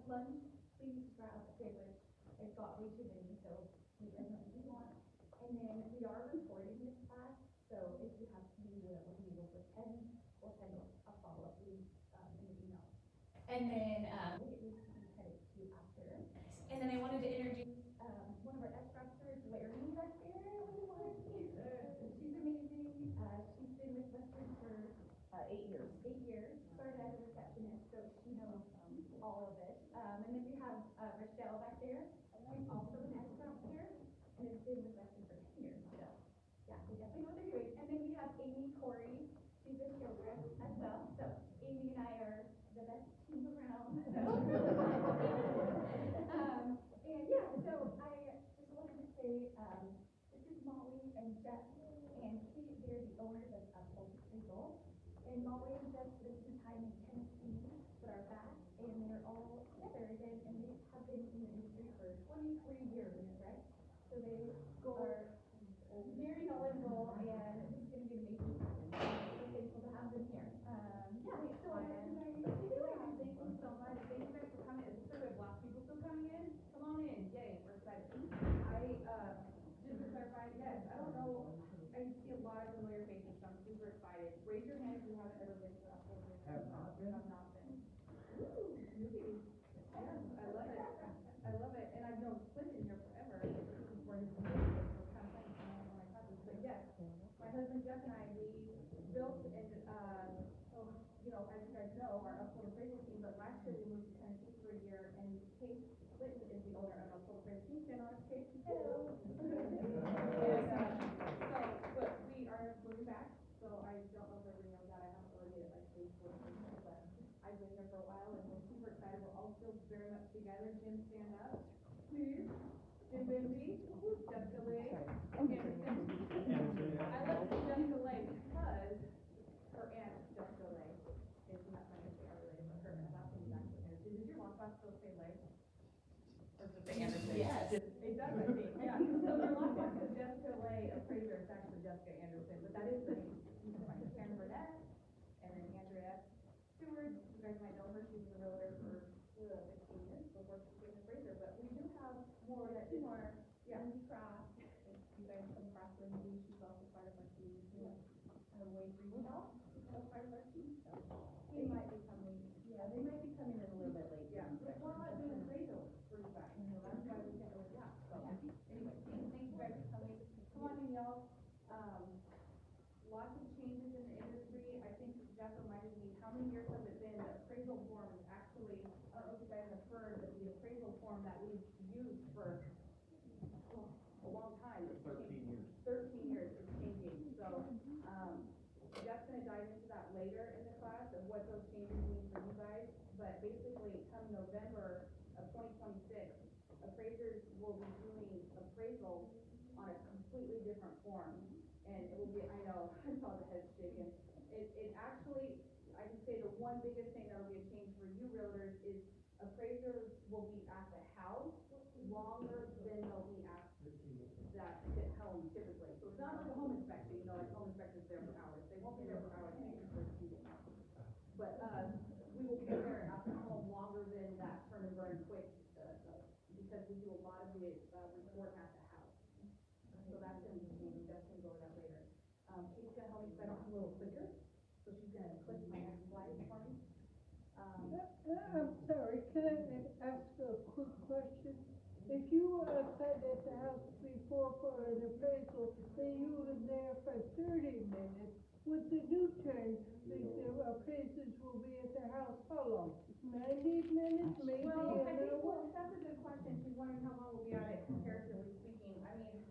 lunch, please grab a sandwich. It's got way too many, so you guys know what you want. And then we are recording this class, so if you have somebody that wasn't able to attend, we'll send a follow-up link in the email. And then we'll get you headed to after. And then I wanted to introduce one of our S-Raptors, Larry, back there. She's amazing. She's been with Western for 8 years. 8 years. Started as a receptionist, so she knows all of it. And then we have Rochelle back there. She's also an S-Raptor and has been with Western for 10 years. So yeah, we definitely know what they're doing. And then we have Amy Corey. She's a children as well. So Amy and I are the best team around. So. And yeah, so I just wanted to say this is Molly and Jeff and Kate. They're the owners of Uphold. And Molly and Jeff spent some time in Tennessee, but are back, and they're all together again, and they have been in the industry for 23 years, right? So they are very knowledgeable, and this is going to be an amazing time. So thankful to have them here. Yeah, so thank you so much. Thank you guys for coming. Is this a black people still coming in? Come on in. Yay, we're excited. Just to clarify, yes, I don't know. I see a lot of familiar faces, so I'm super excited. Raise your hand if you haven't ever been to Uphold. Have not been. Have not been. Ooh, really? Yes, I love it. I love it. And I've known Clinton here forever. Before his business, so kind of funny when I talk this. But yes, my husband Jeff and I, we built and as you guys know, our Uphold appraisal team, but last year we moved to Tennessee for a year, and Kate Clinton is the owner of Uphold appraisal team. Stand on us, Kate. Hello. But we are moving back, so I don't know if everybody knows that. I haven't really made it like Facebook, but I've been here for a while, and we're super excited. We're all still very much together. Jim, stand up, please. Jim Bimby, Jessica Lay, Anderson. I love Jessica Lay because her aunt, Jessica Lay, is not my name, are related, but her last name is actually Anderson. Does your last name still say Lay? Or does it say Anderson? Yes. It does, I think, yeah. So your last name is Jessica Lay, appraiser, it's actually Jessica Anderson, but that is the name. You can like Karen Burnett, and then Andrea Stewart. You guys might know her, she was a realtor for 15 years before she became an appraiser, but we do have more that do more. Yeah. Lindsay Cross. If you guys come across Lindsay, she's also part of our team. Wade Retail, also part of our team. So they might be coming. Yeah, they might be coming in a little bit late. Yeah. But we're not doing appraisals for you guys. That's why we can't really, yeah. So anyway, thank you guys for coming. Come on in, y'all. Lots of changes in the industry. I think Jeff reminded me, how many years has it been? The appraisal form is actually, I don't know if you guys have heard, but the appraisal form that we've used for a long time. 13 years. 13 years is changing. So Jeff's going to dive into that later in the class of what those changes mean for you guys. But basically, come November of 2026, appraisers will be doing appraisals on a completely different form. And it will be, I know, I saw the head shaking. It actually, I can say the one biggest thing that will be a change for you realtors is appraisers will be at the house longer than they'll be at that home typically. So it's not like a home inspection, like home inspectors there for hours. They won't be there for hours, maybe for a few days. But we will be there at the home longer than that turn and burn quick because we do a lot of the report at the house. So that's going to be changed. That's going to go over that later. Kate's going to help me because I don't have a little clicker. So she's going to click my next slide for me. I'm sorry, can I ask a quick question? If you were at the house before for an appraisal, and you were there for 30 minutes, with the new term, the appraisers will be at their house how long? 90 minutes, maybe Well, I think, an hour? that's a good question. She's wondering how long we'll be at it comparatively speaking. I mean,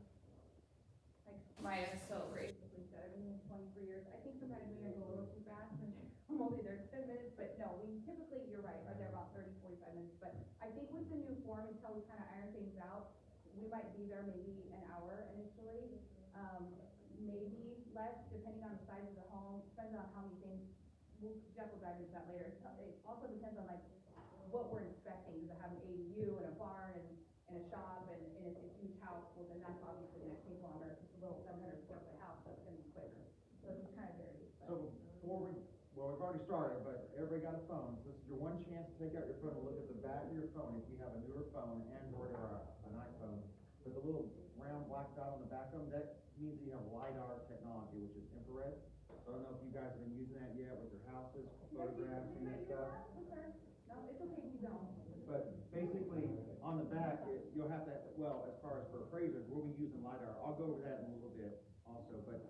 like Maya so basically said, I've been here 23 years. I think sometimes we go a little too fast and I'm only there 10 minutes, but no, we typically, you're right, are there about 30, 45 minutes. But I think with the new form, until we kind of iron things out, we might be there maybe an hour initially, maybe less, depending on the size of the home, depends on how many things. Jeff will dive into that later. It also depends on like what we're inspecting. Does it have an ADU and a barn and a shop and it's a huge house? Well, then that's obviously going to take longer. If it's a little 700 square foot house, that's going to be quicker. So it just kind of varies. So before we've already started, but everybody got a phone, so this is your one chance to take out your phone and look at the back of your phone, if you have a newer phone, Android or an iPhone. With a little round black dot on the back of them, that means that you have LiDAR technology, which is infrared. So I don't know if you guys have been using that yet with your houses, photographs and that stuff. No, it's okay if you don't. But basically, on the back, you'll have to, well, as far as for appraisers, we'll be using LiDAR. I'll go over that in a little bit also, but,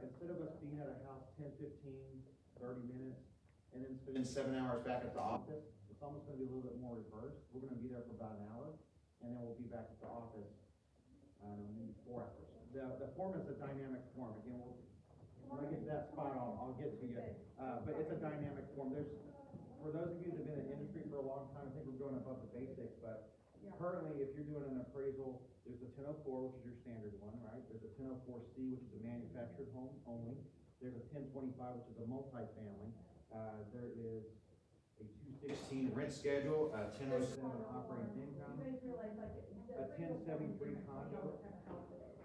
instead of us being at a house 10, 15, 30 minutes, and then spending 7 hours back at the office, it's almost gonna be a little bit more reversed. We're gonna be there for about an hour, and then we'll be back at the office, maybe 4 hours. The form is a dynamic form. Again, when I get to that spot, I'll get to you. But it's a dynamic form. For those of you that have been in the industry for a long time, I think we're going above the basics, but currently, if you're doing an appraisal, there's the 1004, which is your standard one, right? There's a 1004C, which is a manufactured home only. There's a 1025, which is a multifamily. There is a 216 rent schedule, 1007 operating income, You guys realize like. a 1073 condo.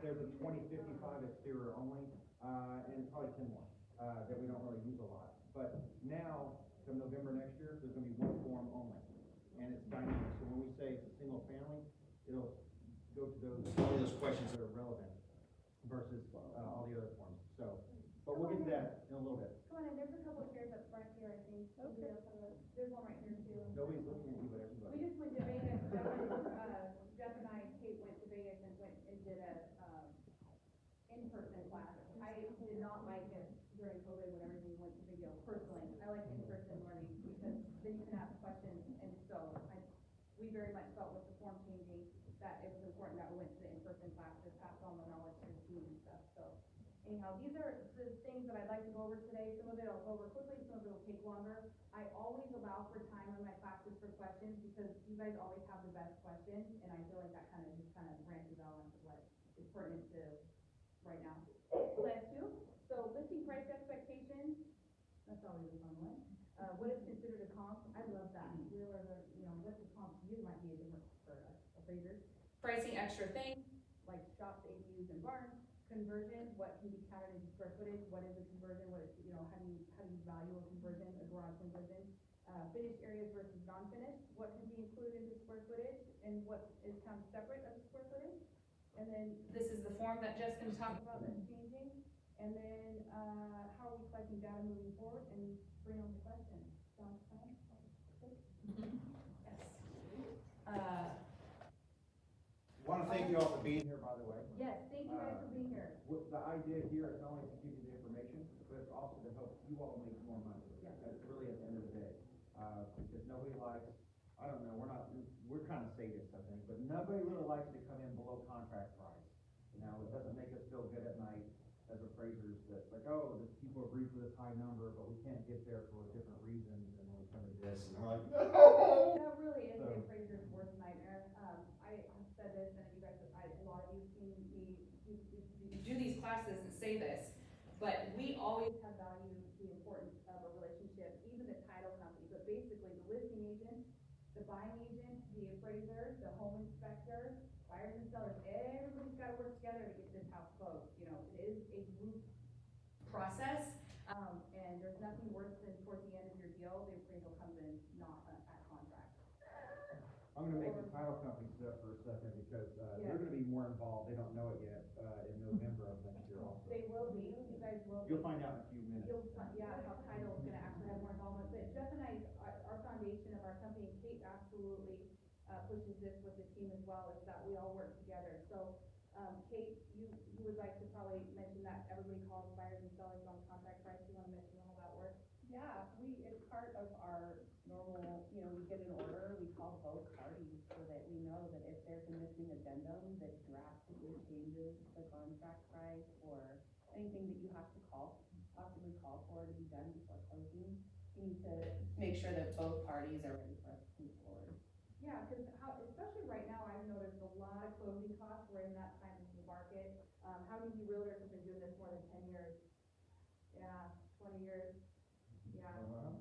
There's a 2055 exterior only, and probably 10 more, that we don't really use a lot. But now, come November next year, there's gonna be one form only, and it's dynamic. So when we say it's a single family, it'll go to all those questions that are relevant versus, all the other forms. So, but we'll get to that in a little bit. Come on in, there's a couple of chairs up front here, I think. Okay. There's one right here too. Nobody's looking at you but everybody. We just went to Vegas, Jeff and I, Kate went to Vegas and went and did a, in-person class. I did not like it during COVID when everything went to video, personally. I like in-person learning because then you can ask questions, and so we very much felt with the form changing that it was important that we went to the in-person class to pass on the knowledge to the team and stuff, so. Anyhow, these are the things that I'd like to go over today. Some of it I'll go over quickly, some of it will take longer. I always allow for time in my classes for questions because you guys always have the best questions, and I feel like that kind of branches out onto what is pertinent to right now. Plan 2, so listing price expectations, that's always a fun one. What is considered a comp? I love that. What's a comp? You might be a different for appraisers. Pricing extra things, like shops, ADUs, and barns. Conversion, what can be counted into square footage, what is a conversion, what is, how do you value a conversion, a garage conversion? Finished areas versus non-finished, what can be included into square footage, and what is counted separate as square footage? And then, this is the form that Jeff's gonna talk about that's changing, and then, how are we collecting data moving forward, and bring on the questions. Sounds fun? Yes. Want to thank you all for being here, by the way. Yes, thank you guys for being here. The idea here is not only to give you the information, but it's also to help you all make more money. Yeah. That's really at the end of the day. Because nobody likes, I don't know, we're kind of sadists, I think, but nobody really likes to come in below contract price. Now, it doesn't make us feel good at night as appraisers that like, oh, the people agree for this high number, but we can't get there for different reasons, and then we come to this, and we're like, no! That really is the appraiser's worst nightmare. I have said this, and you guys, a lot of you seen me, you do these classes and say this, but we always have valued the importance of a relationship, even the title company, but basically the listing agent, the buying agent, the appraiser, the home inspector, buyers and sellers, everybody's gotta work together to get this house closed. It is a group process, and there's nothing worse than towards the end of your deal, the appraisal comes in not at contract. I'm gonna make the title company sit for a second because, they're gonna be more involved, they don't know it yet, in November of next year also. They will be, you guys will be. You'll find out in a few minutes. How title is gonna actually have more involvement, but Jeff and I, our foundation of our company, Kate absolutely, pushes this with the team as well, is that we all work together. So, Kate, you would like to probably mention that everybody calls buyers and sellers on contract price, you wanna mention how that works? Yeah, it's part of our normal, we get an order, we call both parties so that we know that if there's a missing addendum that drastically changes the contract price or anything that you have to possibly call for to be done before closing, you need to make sure that both parties are ready for us to move forward. Yeah, because especially right now, I've noticed a lot of closing costs, we're in that time of the market. How many of you realtors have been doing this more than 10 years? Yeah, 20 years. Yeah,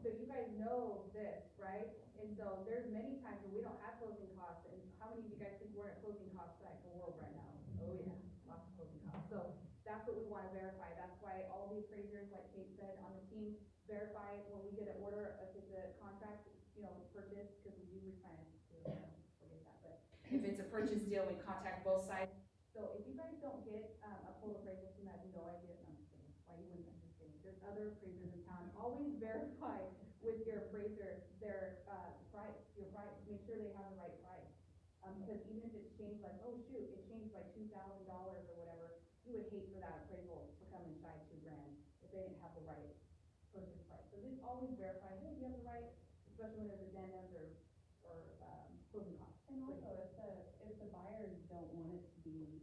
so you guys know this, right? And so there's many times where we don't have closing costs, and how many of you guys think we're in a closing cost cycle world right now? Oh yeah, lots of closing costs. So that's what we wanna verify. That's why all the appraisers, like Kate said, on the team, verify when we get an order, if it's a contract, purchase, because we do refinance, forget that, but if it's a purchase deal, we contact both sides. So if you guys don't get, Uphold appraisals, you have no idea, no, I'm just kidding, why you wouldn't, I'm just kidding, there's other appraisers in town, always verify with your appraiser, their, price, your price, make sure they have the right price. Because even if it's changed like, oh shoot, it changed by $2,000 or whatever, you would hate for that appraisal to come in shy $2,000 if they didn't have the right purchase price. So just always verify, hey, you have the right, especially when there's addendums or closing costs. And also, if the buyers don't want it to be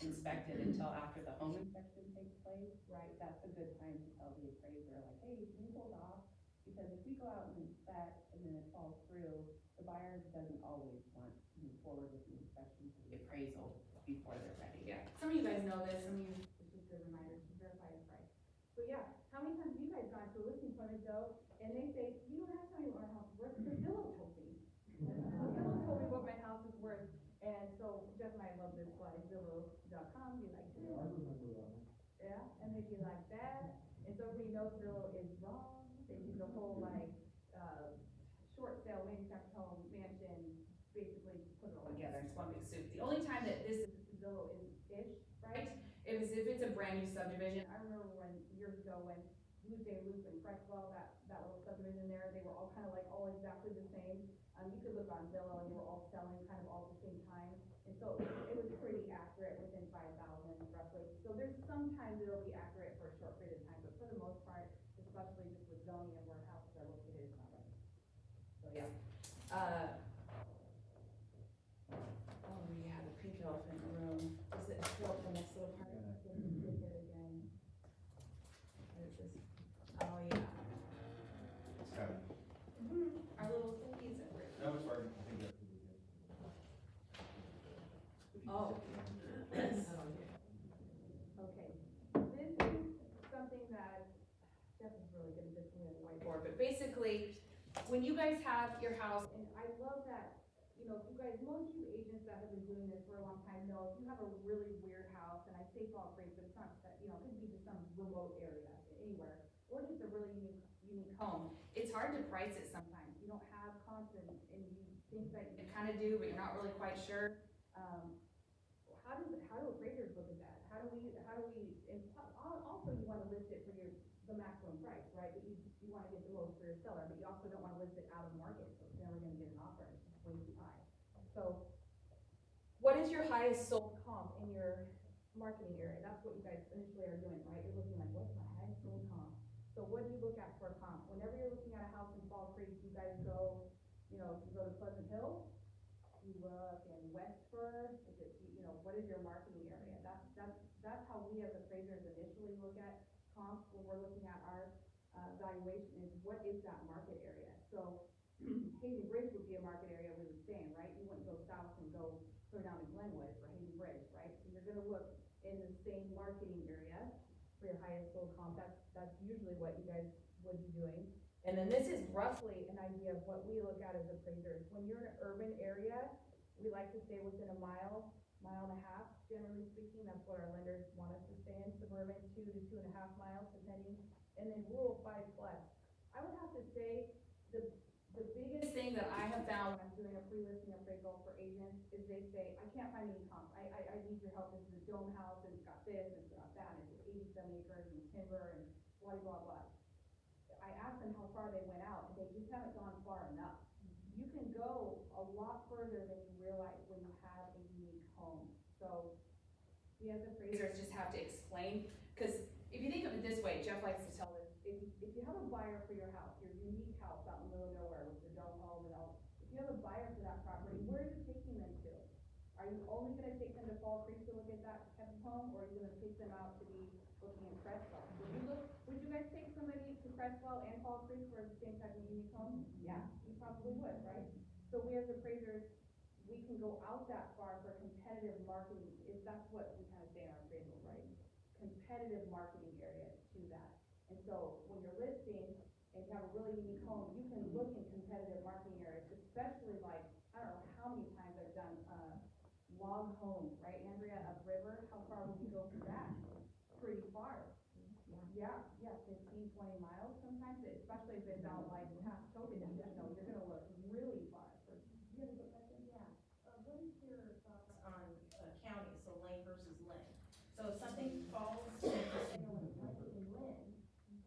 inspected until after the home inspection takes place, Right. that's a good time to tell the appraiser, like, hey, can you hold off? Because if we go out and inspect and then it falls through, the buyer doesn't always want to move forward with the inspection for the appraisal before they're ready. Yeah, some of you guys know this, some of you, it's just a reminder to verify the price. So yeah, how many times have you guys gone to a listing appointment though, and they say, you don't have to tell me what our house is worth, because Zillow told me. Zillow told me what my house is worth, and so Jeff and I love this slide, Zillow.com, be like, Yeah, I remember that one. yeah, and they'd be like that, and so we know Zillow is wrong, they do the whole like, short sale, manufactured home, mansion, basically put it all together, it's one big soup. The only time that this Zillow is-ish, right, is if it's a brand new subdivision. I remember years ago when Blue Jay Loop and Crestwell, that little subdivision there, they were all kind of like all exactly the same. You could look on Zillow and they were all selling kind of all at the same time. And so it was pretty accurate within 5,000 roughly. So there's sometimes it'll be accurate for a short period of time, but for the most part, especially just with zoning and where houses are located, it's not right. So yeah. Oh yeah, the pink elephant in the room. Is it still the next little part? Let me click it again. What is this? Oh yeah. Our little thingies at work. No, it's hard, I think that's pretty good. Oh. Yes. Okay, this is something that Jeff is really good at this one on the whiteboard, but basically, when you guys have your house, and I love that, if you guys, most of you agents that have been doing this for a long time know, if you have a really weird house, and I say Fall Creek, but it's not, it could be just some remote area, anywhere, or just a really unique home, it's hard to price it sometimes. You don't have comps and you think that you kind of do, but you're not really quite sure. How do appraisers look at that? How do we, and also you want to list it for the maximum price, right? But you want to get the most for your seller, but you also don't want to list it out of market, so it's never going to get an offer, it's just way too high. So, what is your highest sold comp in your marketing area? That's what you guys initially are doing, right? You're looking like, what's my highest sold comp? So what do you look at for a comp? Whenever you're looking at a house in Fall Creek, you guys go, you go to Pleasant Hill, you look in Westford, what is your marketing area? That's how we as appraisers initially look at comps when we're looking at our valuation is what is that market area? So Hazen Bridge would be a market area we would stay in, right? You wouldn't go south and go clear down to Glenwood for Hazen Bridge, right? So you're gonna look in the same marketing area for your highest sold comp. That's usually what you guys would be doing. And then this is roughly an idea of what we look at as appraisers. When you're in an urban area, we like to stay within a mile and a half, generally speaking. That's what our lenders want us to stay in. Suburban, 2 to 2.5 miles, depending. And then rural, 5+. I would have to say the biggest thing that I have found when I'm doing a pre-listing appraisal for agents is they say, I can't find any comps. I need your help. This is a dome house and it's got this and it's got that and it's 87 acres and timber and blah, blah, blah. I asked them how far they went out and they just haven't gone far enough. You can go a lot further than you realize when you have a unique home. So we as appraisers just have to explain, because if you think of it this way, Jeff likes to tell this, if you have a buyer for your house, your unique house out in the middle of nowhere with the dome home and all, if you have a buyer for that property, where are you taking them to? Are you only gonna take them to Fall Creek to look at that type of home, or are you gonna take them out to be looking at Crestwell? Would you guys take somebody to Crestwell and Fall Creek for the same type of unique home? Yeah, you probably would, right? So we as appraisers, we can go out that far for competitive marketing, if that's what we kind of say in our appraisal, right? Competitive marketing area to that. And so when you're listing and you have a really unique home, you can look in competitive marketing areas, especially like, I don't know how many times I've done log homes, right, Andrea, upriver? How far would you go for that? Pretty far. Yeah, 15, 20 miles it's out like past COVID, you're gonna look really far. You have a good question? Yeah. What is your thoughts on, county, so Lane versus Lynn? So if something falls, I know when it's like in Lynn,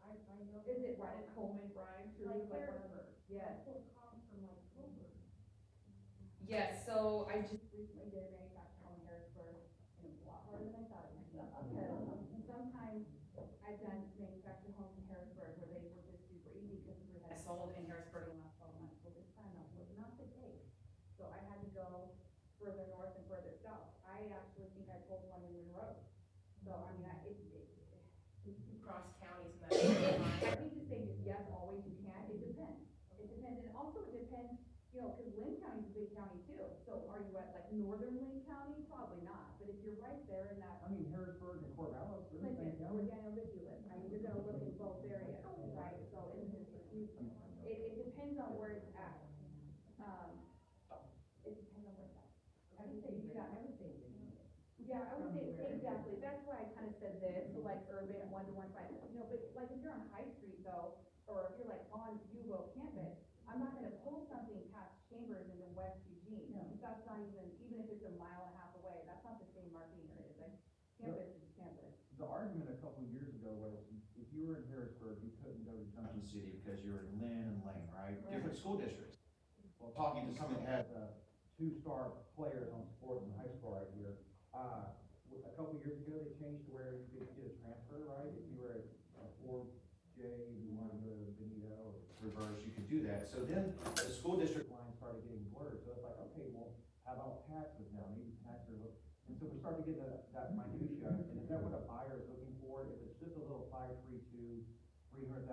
I know. Is it right at Coleman Drive through Like like Harrisburg. Yes. Full comps from like Clover. Yes, so I just recently did a manufactured home in Harrisburg, and it was a lot harder than I thought it would be. Because sometimes I've done manufactured homes in Harrisburg where they were just super easy because we had sold in Harrisburg in the last 12 months. Well, this time that was not the case. So I had to go further north and further south. I actually think I pulled one in Monroe. So I mean, Cross counties and that. I hate to say just yes, always you can, it depends. It depends, and also it depends, cause Lynn County's a big county too. So are you at like northern Lynn County? Probably not, but if you're right there in that I mean, Harrisburg and Corvallis, they're the Clinton same or county. Daniel Vicky live, I mean, you're gonna look in both areas, right? So it's just, it depends on where it's at. It depends on where it's at. I would say you got everything. Yeah, I would say, exactly, that's why I kind of said this, so like urban, 1 to 1.5, but like if you're on High Street though, or if you're like on Hugo campus, I'm not gonna pull something past Chambers into West Eugene, because that's not even if it's a mile and a half away, that's not the same marketing area, like, campus is campus. The argument a couple of years ago was, if you were in Harrisburg, you couldn't go to Junction City because you were in Lynn and Lane, right? Different school districts. Well, talking to somebody that has, 2-star players on sports in high school right here, a couple of years ago, they changed to where you could get a transfer, right? If you were at 4J, you wanted to go to Benito or reverse, you could do that. So then the school district lines started getting blurred. So it's like, okay, well, how about taxes now? Maybe taxes are, and so we start to get that minutia. And is that what a buyer is looking for? If it's just a little 532, $300,000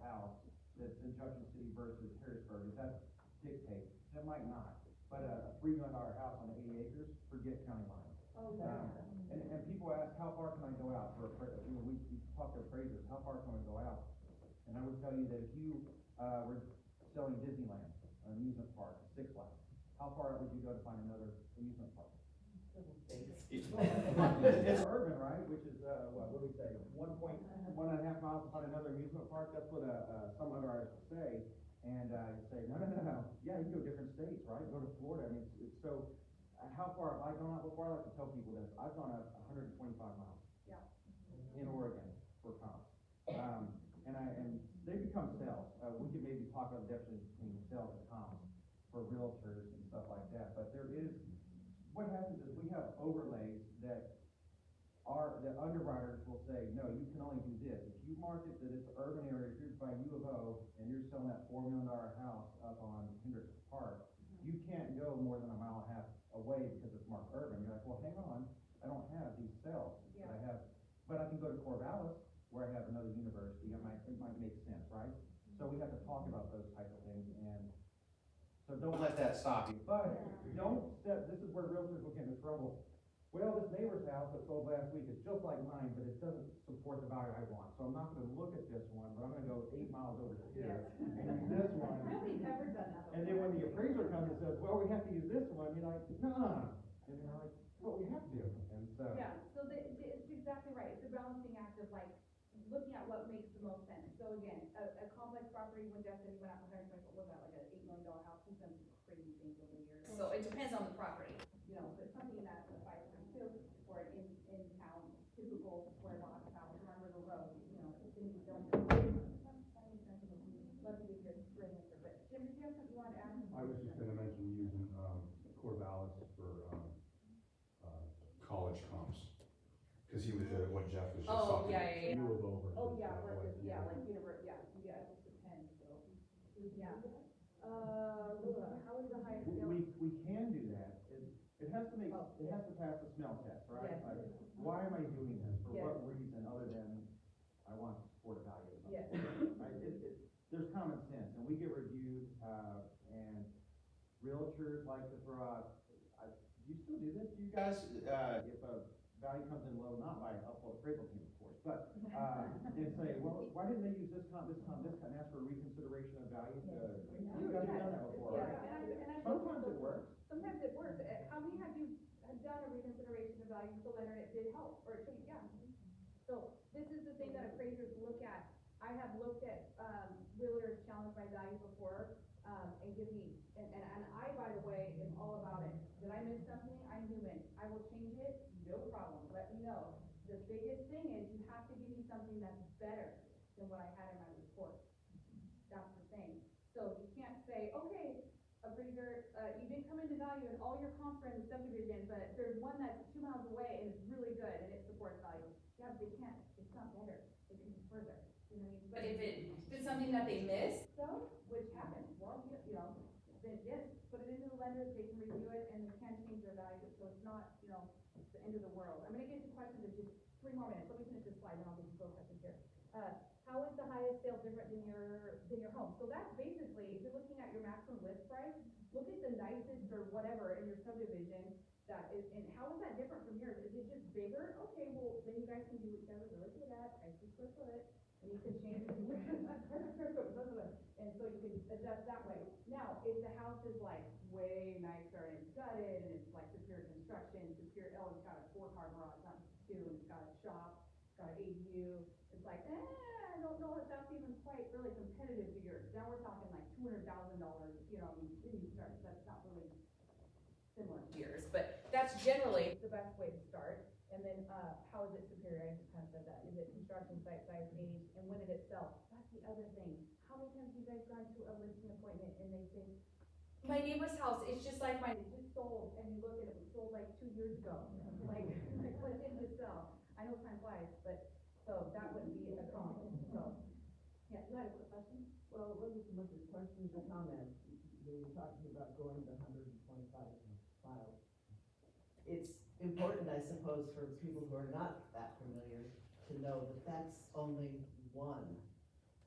house that's in Junction City versus Harrisburg, does that dictate? That might not. But a $3 million house on 80 acres, forget county line. Oh, yeah. And people ask, how far can I go out for, we talk to appraisers, how far can we go out? And I would tell you that if you, were selling Disneyland, an amusement park, Six Flags, how far out would you go to find another amusement park? It's urban, right, which is, what do we say, 1.5 miles to find another amusement park, that's what, some underwriters will say. And, you say, no, yeah, you can go different states, right, go to Florida, I mean, it's so, how far have I gone out before? I like to tell people this, I've gone out 125 miles. Yeah. In Oregon for comps. And they become sales, we could maybe talk about the difference between sales and comps for realtors and stuff like that, but there is, what happens is we have overlays that the underwriters will say, no, you can only do this. If you market that it's an urban area, if you're by U of O, and you're selling that $4 million house up on Hendricks Park, you can't go more than a mile and a half away because it's marked urban. You're like, well, hang on, I don't have these sales that I have, but I can go to Corvallis, where I have another university, it might make sense, right? So we have to talk about those type of things, and so don't let that stop you. But this is where realtors will get into trouble. Well, this neighbor's house that sold last week is just like mine, but it doesn't support the value I want. So I'm not gonna look at this one, but I'm gonna go 8 miles over here and use this one. Nobody's ever done that before. And then when the appraiser comes and says, well, we have to use this one, you're like, no. And you're like, well, we have to. And so. Yeah, so it's exactly right. It's a balancing act of like, looking at what makes the most sense. So again, a complex property, when Jeff said he went out for 120, what was that, like an $8 million house? He's done some crazy things over the years. So it depends on the property. But something that's a 5.2 or an in town, typical square box house, remember the road, things you don't. Love to get your great answer, but Jim, did you have something you wanted to add? I was just gonna mention using, Corvallis for, college comps. Cause he was, what Jeff was just talking about. Yeah. U of O versus. Oh, yeah, versus, West, like university, it depends, so. Yeah. How is the highest scale? We can do that. It has to pass the smell test, right? Yes. Like, why am I doing this? For Yes. what reason other than I want to support a value of something? Yes. Right? There's common sense, and we get reviewed, and realtors like to throw out, do you still do this? Do you guys, if a value comes in low, not by Uphold appraisal team, of course, but, and say, well, why didn't they use this comp, and ask for reconsideration of value? You guys have done that before, right? And I Sometimes it works. Sometimes it works. How many have you done a reconsideration of value with the lender and it did help, or it changed? Yeah. So this is the thing that appraisers look at. I have looked at, challenge my value before, and give me, and I, by the way, am all about it. Did I miss something? I'm human. I will change it, no problem, let me know. The biggest thing is you have to give me something that's better than what I had in my report. That's the thing. So you can't say, okay, appraiser, you didn't come into value in all your comps are in the subdivision, but there's one that's 2 miles away and it's really good and it supports value. Yeah, but they can't, it's not better, it can be further, you know what I mean? But if it's something that they missed, So, which happens, well, you know, then yes, put it into the lender, they can review it and they can change their value, so it's not, you know, the end of the world. I'm gonna get to questions in just 3 more minutes, let me finish this slide and I'll get you both questions here. How is the highest sale different than your home? So that's basically, if you're looking at your maximum list price, look at the nicest or whatever in your subdivision that is, and how is that different from yours? Is it just bigger? Okay, well, then you guys can do what you guys are really good at, price per square foot, and you can change it. And so you can adjust that way. Now, if the house is like way nicer and it's gutted and it's like superior construction, oh, it's got a 4-car garage, not 2, and it's got a shop, it's got an ADU, it's like, I don't know if that's even quite really competitive to yours. Now we're talking like $200,000, you know, then you start, that's not really similar to yours, but that's generally the best way to start. And then, how is it superior? I just kind of said that. Is it construction, site size, age, and when did it sell? That's the other thing. How many times have you guys gone to a listing appointment and they say, my neighbor's house, it's just like my, it just sold, and you look at it, it was sold like 2 years ago. Like, when did it sell? I know time flies, but, so that would be a comp, so. Yeah, you had a quick question? Well, it wasn't so much a question as a comment. You were talking about going to 125 files. It's important, I suppose, for people who are not that familiar to know that that's only one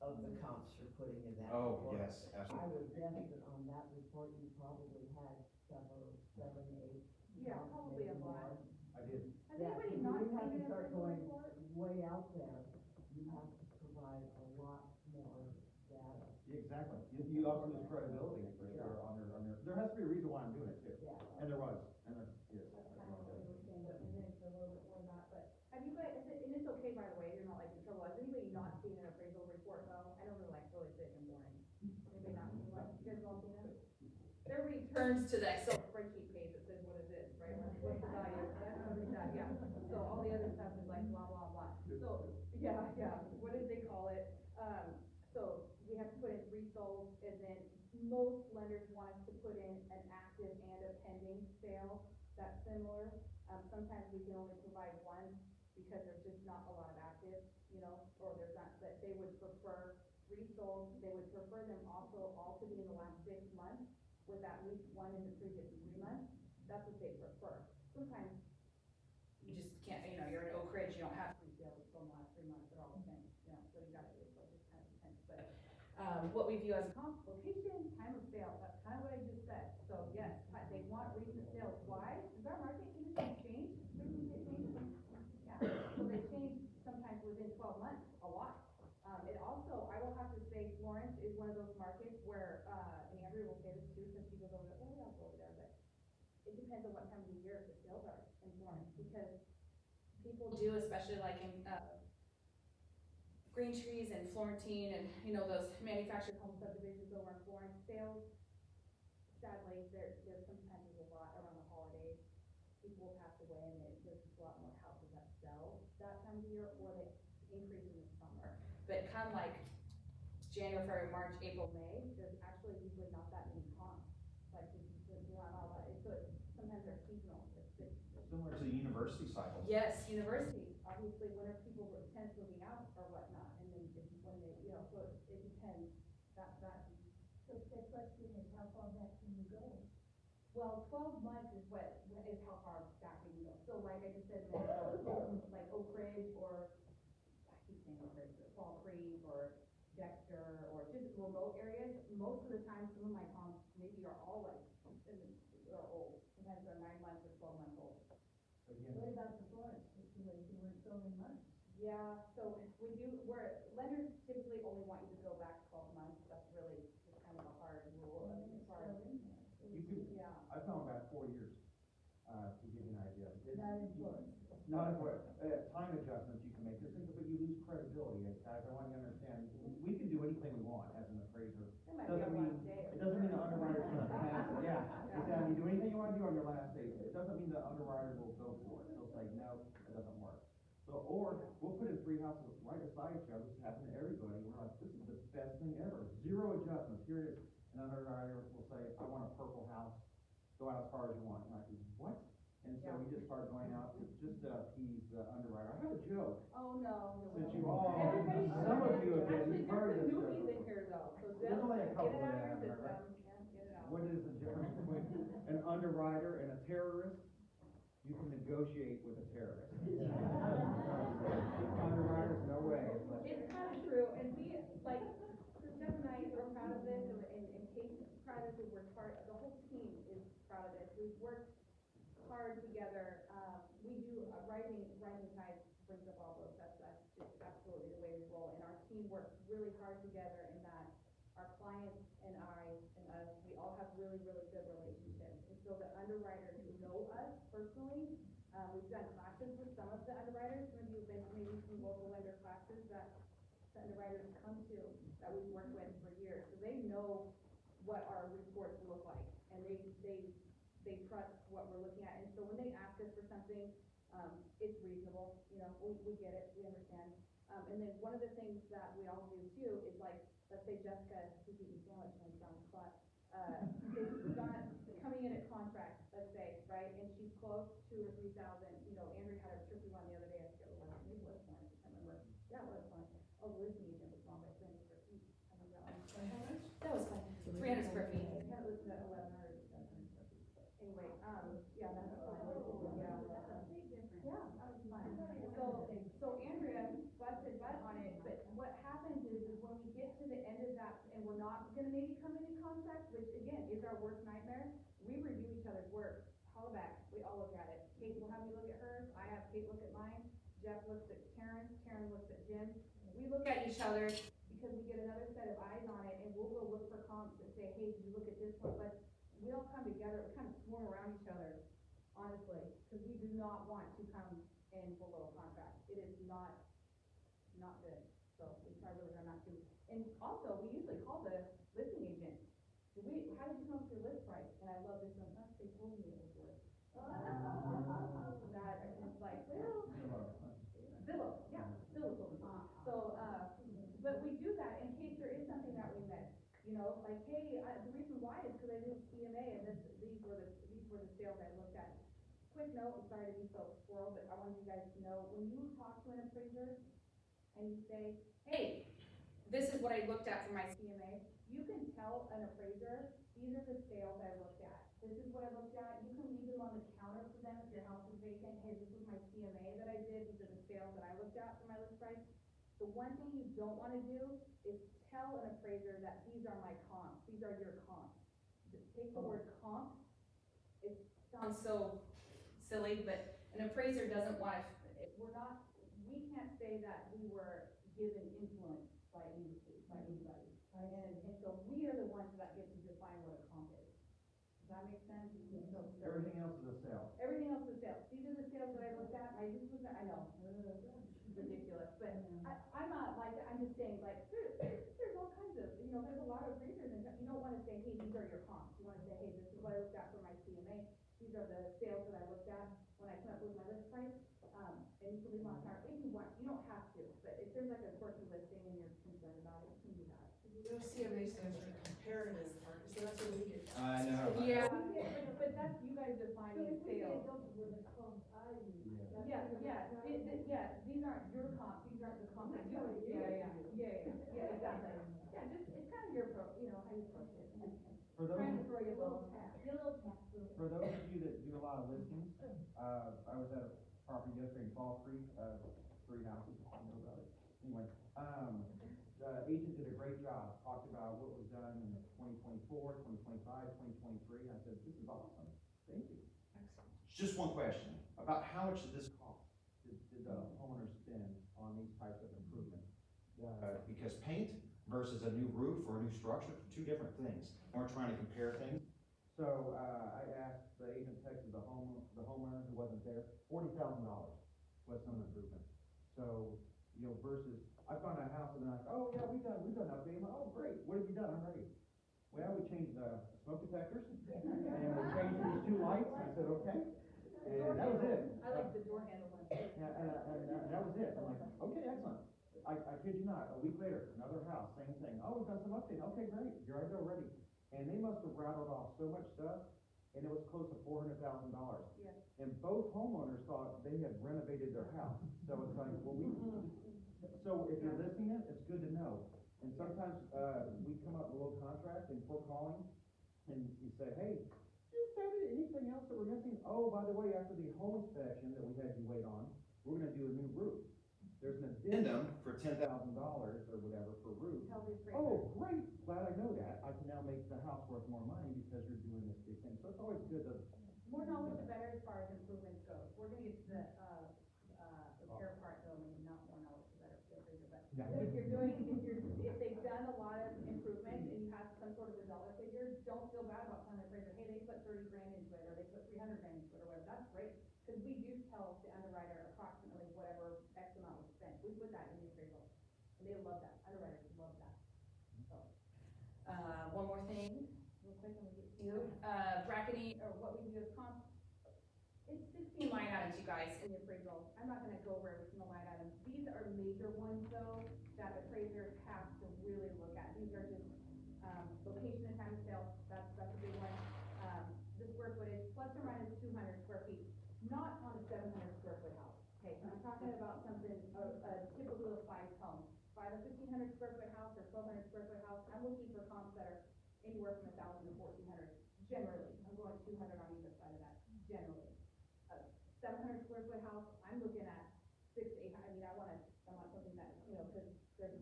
of the comps you're putting in that Oh, report. yes, I absolutely. would guess that on that report, you probably had several, 7, 8. Yeah, comps, probably a maybe lot. more. I did. Has Yeah, anybody so not you have seen to an start appraisal going report? way out there. You have to provide a lot more data. Yeah, exactly. You also lose credibility for sure on their, there has to be a reason why I'm doing it too. Yeah. And there was, and there, yes. That's kind of what we were saying, but maybe it's a little bit more than that, but have you guys, and it's okay, by the way, you're not like in trouble, has anybody not seen an appraisal report though? I know they're like really thick and boring. Anybody not seen one? You guys have all seen it? Their returns to the Excel spreadsheet page that says what it is, right? What's the value? That's what it is, yeah. So all the other stuff is like blah, blah, blah. So, yeah, what did they call it? So we have to put in resold, and then most lenders want us to put in an active and a pending sale. That's similar. Sometimes we can only provide one because there's just not a lot of active, you know, or there's not, but they would prefer resold. They would prefer them also all to be in the last 6 months with at least one in the previous 3 months. That's what they prefer. Sometimes you just can't, you know, you're in Oak Ridge, you don't have, 3 sales in the last 3 months, they're all the same, you know, so you gotta, it just kind of depends, but, what we view as comp, location, time of sale, that's kind of what I just said. So yes, they want recent sales. Why? Does our market conditions change? Frequently they change? Yeah, so they change sometimes within 12 months, a lot. It also, I will have to say, Florence is one of those markets where, and Andrea will say this too, because she goes over there, we all go over there, but it depends on what time of the year the sales are in Florence, because people do, especially like in, Green Trees and Florentine and, you know, those manufactured home subdivisions over in Florence, sales, sadly, there's sometimes a lot around the holidays. People will pass away and there's just a lot more houses that sell that time of year, or they increase in the summer. but kind of like January, February, March, April, May, there's actually usually not that many comps, like, there's not a lot, so sometimes they're seasonal, it's Similar to the university cycle. yes, university. obviously when are people, tenants moving out or whatnot, and then when they, you know, so it depends, that. So the question is, how far back can you go? Well, 12 months is how far back we can go. So like I just said, like Oak Ridge, or, I keep saying Oak Ridge, but Fall Creek, or Dexter, or just remote areas, most of the time, some of my comps maybe are all like, are old. Sometimes they're 9 months or 12 months old. Again, What about the forest situation where it's only months? Yeah, so lenders typically only want you to go back 12 months. That's really just kind of a hard rule. I mean, as far as, you could, yeah. I found about 4 years, to give you an idea. Not in Florence. Not important. Time adjustments you can make, but you lose credibility. Guys, I want you to understand, we can do anything we want as an appraiser Sit down, you do anything you wanna do on your last day, it doesn't mean the underwriter will go for it, they'll say, no, it doesn't work. So, or, we'll put in 3 houses right beside each other, this happened to everybody, we're like, this is the best thing ever, 0 adjustments, here it is. And another underwriter will say, I want a purple house, go out as far as you want, and I said, what? And so we just started going out to just appease the underwriter, I have a joke, Oh, no. since you all, Everybody some of you have been, Actually, you've there's heard some this newbies joke. in here though, so There's Deb, only a get it couple out that of your have, system, right? yeah, get it out. What is the difference between an underwriter and a terrorist? You can negotiate with a terrorist. Underwriters, no way. It's kind of true, and we, like, so Jeff and I are proud of this, and Kate's proud of this, we're part, the whole team is proud of this, we've worked hard together, we do, rising tide brings up all boats, that's just absolutely the way we roll, and our team works really hard together in that our clients and us, we all have really, really good relationships, and so the underwriters who know us personally, we've done classes with some of the underwriters, some of you have been to maybe some local lender classes that the underwriters come to, that we've worked with for years, so they know what our reports look like, and they trust what we're looking at, and so when they ask us for something, it's reasonable, you know, we get it, we understand. And then one of the things that we all do too is like, let's say Jessica, who's eating sandwich and down the clock, is not coming in at contract, let's say, right, and she's close 2,000 or 3,000, you know, Andrew had a tricky one the other day, I forget what it was, maybe it was one, I can't remember, yeah, it was one. Oh, the listing agent was wrong by 300 square feet, I remember that one. That was fun. 300 square feet. I had it listed at 1,100 or 1,700 square feet, but anyway, yeah, that's fine, yeah. Yeah, that was fun. So Andrea busted butt on it, but what happens is when we get to the end of that, and we're not gonna maybe come into contract, which again, is our worst nightmare, we review each other's work, holla back, we all look at it. Kate will have me look at hers, I have Kate look at mine, Jeff looks at Karen looks at Jim. We look at each other because we get another set of eyes on it, and we'll go look for comps and say, hey, did you look at this one? But we all come together, we kind of swarm around each other, honestly, because we do not want to come in below contract. It is not good, so we try really hard not to. And also, we usually call the listing agent. How did you come up with your list price? And I love this one, they told me it was worth. That, it's like, well, Zillow, yeah, Zillow told me. So, but we do that in case there is something that we missed, you know, like, hey, the reason why is because I did CMA, and these were the sales I looked at. Quick note, I'm sorry to be so squirrel, but I wanted you guys to know, when you talk to an appraiser, and you say, Hey, this is what I looked at for my CMA, you can tell an appraiser, these are the sales I looked at. This is what I looked at. You can leave them on the counter for them if your house is vacant. Hey, this was my CMA that I did. These are the sales that I looked at for my list price. The one thing you don't wanna do is tell an appraiser that these are my comps. These are your comps. Just take the word comp. It sounds sounds, so silly, but an appraiser doesn't want to, we can't say that we were given influence by anybody. And so we are the ones that get to define what a comp is. Does that make sense? Everything else is a sale. Everything else is sales. These are the sales that I looked at, I know, ridiculous, but I'm not like, I'm just saying, like, there's all kinds of, you know, there's a lot of appraisers, and you don't wanna say, hey, these are your comps. You wanna say, hey, this is what I looked at for my CMA. These are the sales that I looked at when I came up with my list price. And you can leave them on counter if you want. You don't have to, but if there's like a quirky listing and you're concerned about it, you can do that. No CMA stands for comparative market, so that's what we do. I know. yeah. But that's you guys defining sales. Yeah, these aren't your comps, these aren't the comps that you, yeah, exactly. Yeah, just, it's kind of your you know, how you approach it. For those, Trying to throw you a little tap. for those of you that do a lot of listings, I was at a property yesterday in Fall Creek, 3 houses, I know about it. Anyway, the agent did a great job, talked about what was done in 2024, 2025, 2023. I said, this is awesome, thank you. Just one question, about how much did this cost? Did the homeowner spend on these types of improvements? Because paint versus a new roof or a new structure, 2 different things. We're trying to compare things. So, I asked, the agent texted the homeowner who wasn't there, $40,000 was some improvement. So, you know, versus, I found a house and they're like, oh yeah, we've done updating, oh great, what have you done, I'm ready. well, we changed the smoke detectors, and we changed these two lights, I said, okay, and that was it. I like the door handle one. Yeah, and that was it, I'm like, okay, excellent. I kid you not, a week later, another house, same thing, oh, we've done some update, okay, great, here I go, ready. And they must have rattled off so much stuff, and it was close to $400,000. Yeah. And both homeowners thought they had renovated their house, so it's like, well, so if you're listening it, it's good to know. And sometimes, we come up with a little contract and we're calling, and you say, hey, is there anything else that we're missing? Oh, by the way, after the home inspection that we had you wait on, we're gonna do a new roof. There's an addendum for $10,000 or whatever per roof. Tell the appraiser. Oh, great, glad I know that. I can now make the house worth more money because you're doing this big thing. So it's always good to, More knowledge, the better as far as improvements goes. We're gonna get to the, repair part though, maybe not more knowledge, the better for the appraiser, but Yeah. if they've done a lot of improvements and you have some sort of a dollar figure, don't feel bad about telling the appraiser, hey, they put 30 grand into it, or they put 300 grand into it, or whatever, that's great. Cause we do tell the underwriter approximately whatever X amount was spent, we put that in the appraisal, and they love that, underwriters love that, so. One more thing, Real quick, and we get to you, bracketing, or what we do as comp, it's 16 line items, you guys. in the appraisal, I'm not gonna go over every single line item. These are major ones though, that appraisers have to really look at. These are just, location and time of sale, that's a big one. The square footage, plus or minus 200 square feet, not on a 700 square foot house. Okay, I'm talking about something, a typical size home. If I have a 1,500 square foot house or 1,200 square foot house, I'm looking for comps that are anywhere from 1,000 to 1,400, generally. I'm going 200 on either side of that, generally. 700 square foot house, I'm looking at 6 to 8, I mean, I want something that, you know, cause there's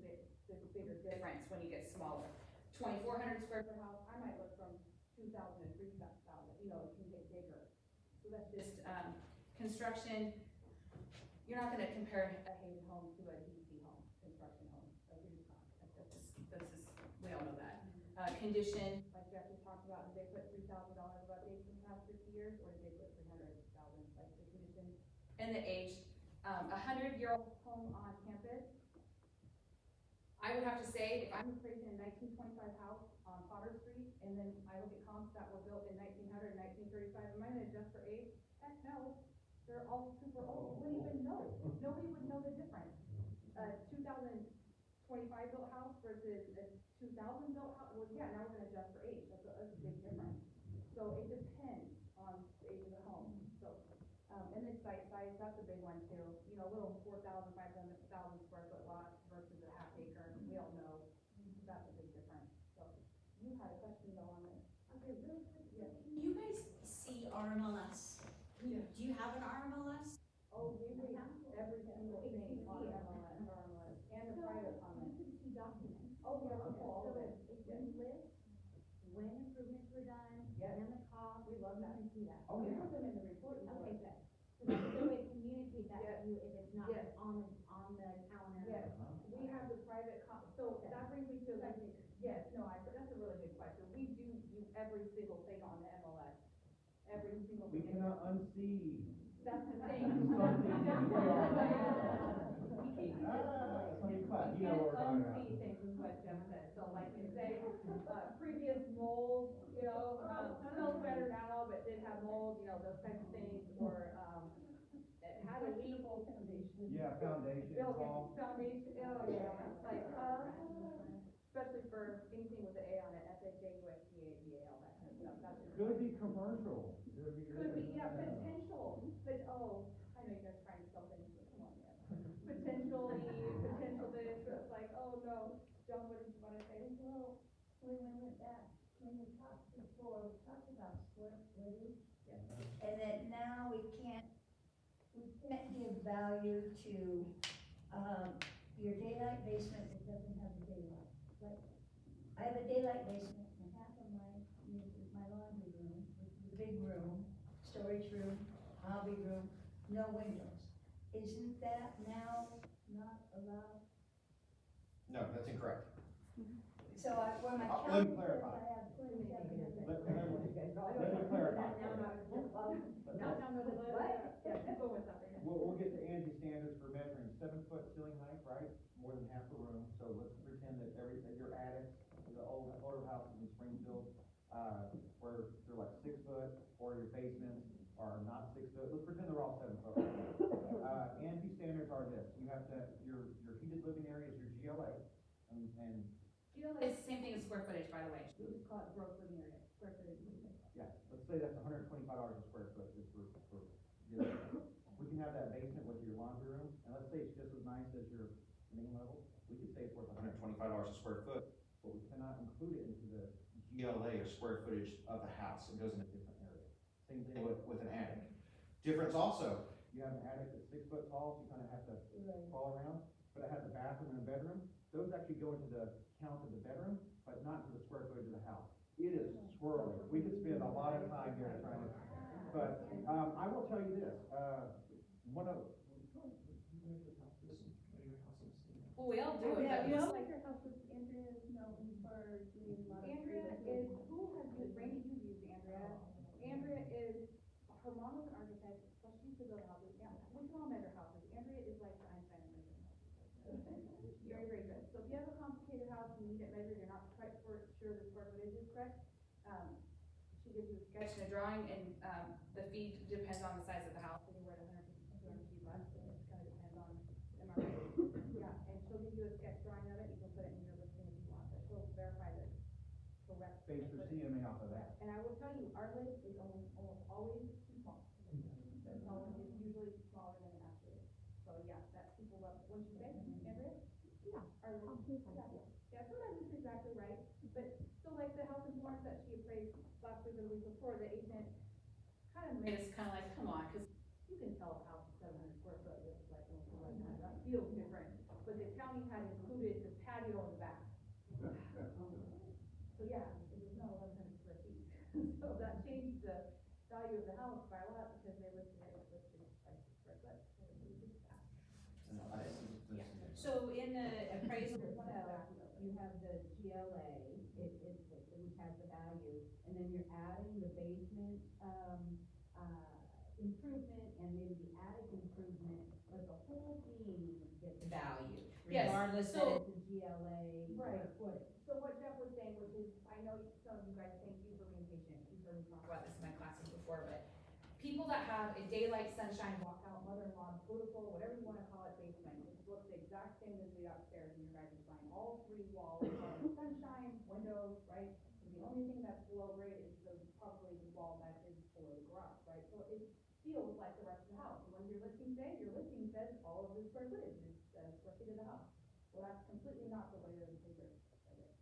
a bigger difference. Difference when you get smaller. 2,400 square Per house, I might look from 2,000 to 3,000, you know, it can get bigger. So that's just, construction, you're not gonna compare, a Hayden home to a DC home, construction home, a huge cost. this is, we all know that. Condition, Like Jeff just talked about, did they put $3,000 of updates in the past 50 years, or did they put 300,000, like the condition? and the age, 100-year-old, Home on campus, I would have to say, if I'm appraising a 1925 house on Potter Street, and then I look at comps that were built in 1900, 1935, am I gonna adjust for age? Heck no, they're all super old, you wouldn't even know, nobody would know the difference. A 2025 built house versus a 2000 built house, well, yeah, now we're gonna adjust for age, that's a big difference. So it depends on the age of the home, so, and then site size, that's a big one too. You know, a little 4,000, 5,000 square foot lot versus a half acre, we all know, that's a big difference, so. You had a question though on this. Okay, really quick, Yeah. can you guys see RMLS? Do you have an RMLS? Oh, we read every single thing on MLS, RMLS, and the private comment. You can see documents. Oh, yeah, we pull all of it. So if you list when improvements were done, Yes. and the cost, We love you that. can see that. oh, We yeah. put them in the report. you know. Okay, good. So that's a good way to communicate that Yes. to you if it's not Yes. on the calendar. Yes, we have the private so that brings me to like, yes, no, that's a really good question. We do every single thing on the MLS, every single We thing. cannot unsee. That's the thing. Funny class, You you know can't what we're talking about. unsee things, is what Jeff said, so like you say, previous mold, you know, smells better now, but did have mold, you know, those types of things, or, it had a leak. Yeah, foundation, wall. Foundation, oh yeah, it's like, especially for anything with the A on it, FHA, USDA, VA, all that kind of stuff, that's just. Could be commercial. Could be, yeah, potential, but, oh, I know you guys are trying to sell things, but come on, yeah. Potential this, it's like, oh no, John, what I say? Well, when we went back, when we talked before, we talked about square footage. Yes. And that now we can't give value to, your daylight basement that doesn't have the daylight. Like, I have a daylight basement and half of this is my laundry room, which is a big room, storage room, hobby room, no windows. Isn't that now not allowed? No, that's incorrect. So where my Let me calendar says clarify. I have 27 Let me clarify. Yeah, go with something. We'll get to Angie standards for measuring 7-foot ceiling height, right? More than half the room, so let's pretend that your attic, the older houses in Springfield where they're like 6 foot, or your basements are not 6 foot, let's pretend they're all 7 foot. ANSI standards are this, you have to, your heated living area is your GLA, and, GLA is the same thing as square footage, by the way. We just call it gross living area, square footage. yeah, let's say that's $125 a square foot, just for, we can have that basement with your laundry room, and let's say it's just as nice as your main level, we could say it's worth $125 a square foot. but we cannot include it into the GLA or square footage of the house, it goes in a different area. Same thing with an attic. Difference also, you have an attic that's 6 foot tall, so you kinda have to crawl around, but it has a bathroom and a bedroom. Those actually go into the count of the bedroom, but not into the square footage of the house. It is swirling. We could spend a lot of time here trying to, but, I will tell you this, one of, Well, we all do it, Yeah, but you it's know, like, like your house with Andrea is known for doing a lot of. Andrea creative- is, who has used, Randy, you've used Andrea. Andrea is, her mom was an architect, so she used to build houses, yeah, we can all measure houses. Andrea is like the Einstein of measuring houses. Very, very good. So if you have a complicated house, you need it measured, you're not quite sure the square footage is correct, she gives you a sketch. sketch and a drawing, and, the fee depends on the size of the house. Anywhere to 150 to 200 feet less, it just kind of depends on, am I right? Yeah, and she'll give you a sketch drawing of it, you can put it in your listing if you want, but she'll verify that it's correct. base your CMA off of that. And I will tell you, our lid is almost always too small. It's always, it's usually smaller than it actually is. So yeah, that people love, what'd you say, Andrea? Yeah. Our lid, yeah, sometimes it's exactly right, but, so like the house in Florence that she appraised last week or the week before, the agent kind of made It's kinda like, come on, cause you can tell a house is 700 square foot, it's like, that feels different, but the county had included the patio in the back. So yeah, it was not 1,100 square feet, so that changed the value of the house by a lot, because they listed it as listed by square foot. so in the appraisal, You have the GLA, which has the value, and then you're adding the basement, improvement, and maybe the attic improvement, but the whole thing gets value, Yes, regardless so- of, the GLA Right. square footage. So what Jeff was saying, which is, I know some of you guys, thank you for being patient, you've heard me talk about this in my classes before, but people that have a daylight sunshine walk walkout, mother-in-law, beautiful, whatever you wanna call it, basement, it looks the exact same as the upstairs in your guys' design. All 3 walls are sunshine, windows, right? And the only thing that's below grade is probably the wall that is below the garage, right? So it feels like the rest of the house. And when your listing says all of the square footage is square feet of the house. Well, that's completely not the way that the paper says it.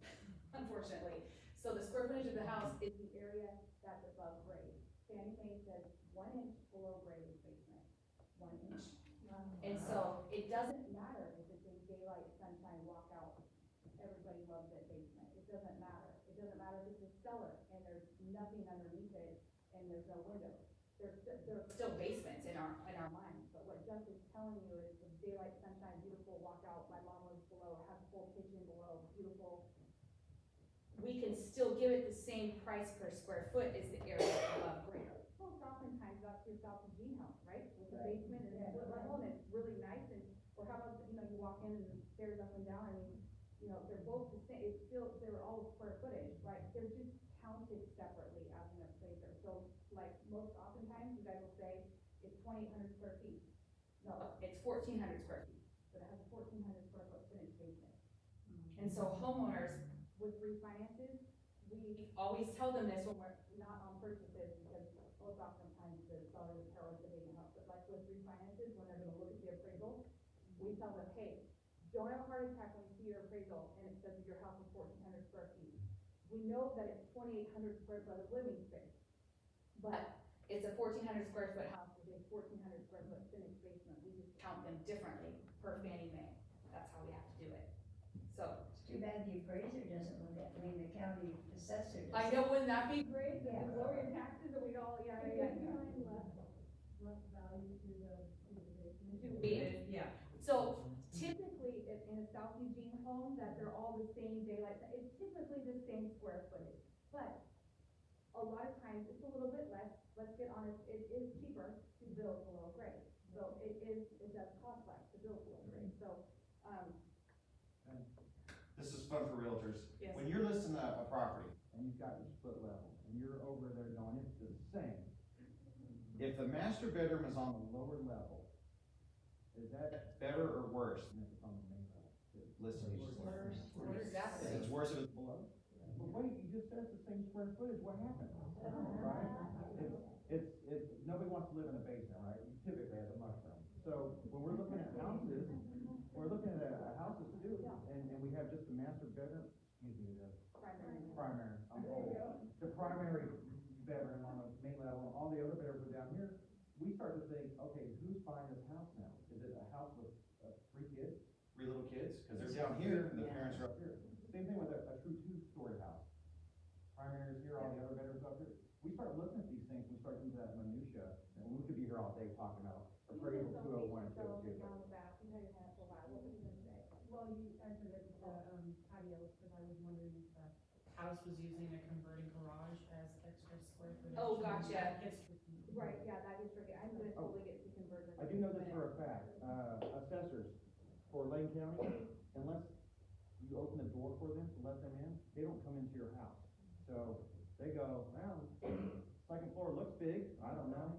unfortunately. So the square footage of the house Is the area that's above grade. Fannie Mae says 1 inch below grade is basement, 1 inch. and so It doesn't matter if it's a daylight, sunshine, walkout, everybody loves it basement, it doesn't matter. It doesn't matter if it's a cellar and there's nothing underneath it and there's no windows. They're still basements in our minds, but what Jeff is telling you is the daylight, sunshine, beautiful, walkout, my mom lives below, has a full kitchen below, beautiful. we can still give it the same price per square foot as the area above grade. Most oftentimes that's your South Eugene house, right? With the basement and the split level, and it's really nice, and, or how about, you walk in and the stairs up and down, I mean, they're both the same, it's still, they're all square footage, right? They're just counted separately as an appraiser, so like most oftentimes, you guys will say, it's 2,800 square feet. No, It's 1,400 square feet. but it has a 1,400 square foot finished basement. And so homeowners, With refinances, we always tell them this when we're not on purchases, because most oftentimes the sellers tell us that they can help, but like with refinances, when they're gonna look at the appraisal, we tell them, hey, don't have a heart attack when you see your appraisal and it says your house is 1,400 square feet. We know that it's 2,800 square foot of living space, but it's a 1,400 square foot house, with a 1,400 square foot finished basement, we just count them differently per Fannie Mae. That's how we have to do it. So, It's too bad the appraiser doesn't look at, the county assessor doesn't. I know, wouldn't that be great, that Yeah. would lower your taxes, and we'd all, yeah. Less value to the basement. Yeah. So Typically, in a South Eugene home, that they're all the same daylight, it's typically the same square footage. But a lot of times, it's a little bit less, let's get honest, it is cheaper to build below grade. So it does cost less to build below grade, so, This is fun for realtors. Yes. When you're listing a property, and you've got your split level, and you're over there going, it's the same. If the master bedroom is on the lower level, Is that better or worse? than if it's on the main level? Listen, Exactly. it's worse if it's Below? But wait, you just said it's the same square footage, what happened? Right? It's, nobody wants to live in a basement, right? Typically as a mushroom. So when we're looking at houses, we're looking at houses too, and we have just the master bedroom, excuse me, the primary, the primary bedroom on the main level, and all the other bedrooms are down here. We start to think, okay, who's buying this house now? Is it a house with, 3 kids? 3 little kids, cause they're down here and the parents are up here. Same thing with a true 2-story house. Primary is here, all the other bedrooms up here. We start looking at these things, we start into that minutia, and we could be here all day talking about appraisal 201 and 202. Down the back, you had your hand up for a while, what were you gonna say? Well, you answered it with the, patios, because I was wondering if the house was using a converting garage as extra square footage. Oh, gotcha. That gets tricky. Right, yeah, that is tricky, I'm gonna totally get to conversion. I do know this for a fact, assessors for Lane County, unless you open the door for them to let them in, they don't come into your house. So they go, well, second floor looks big, I don't know.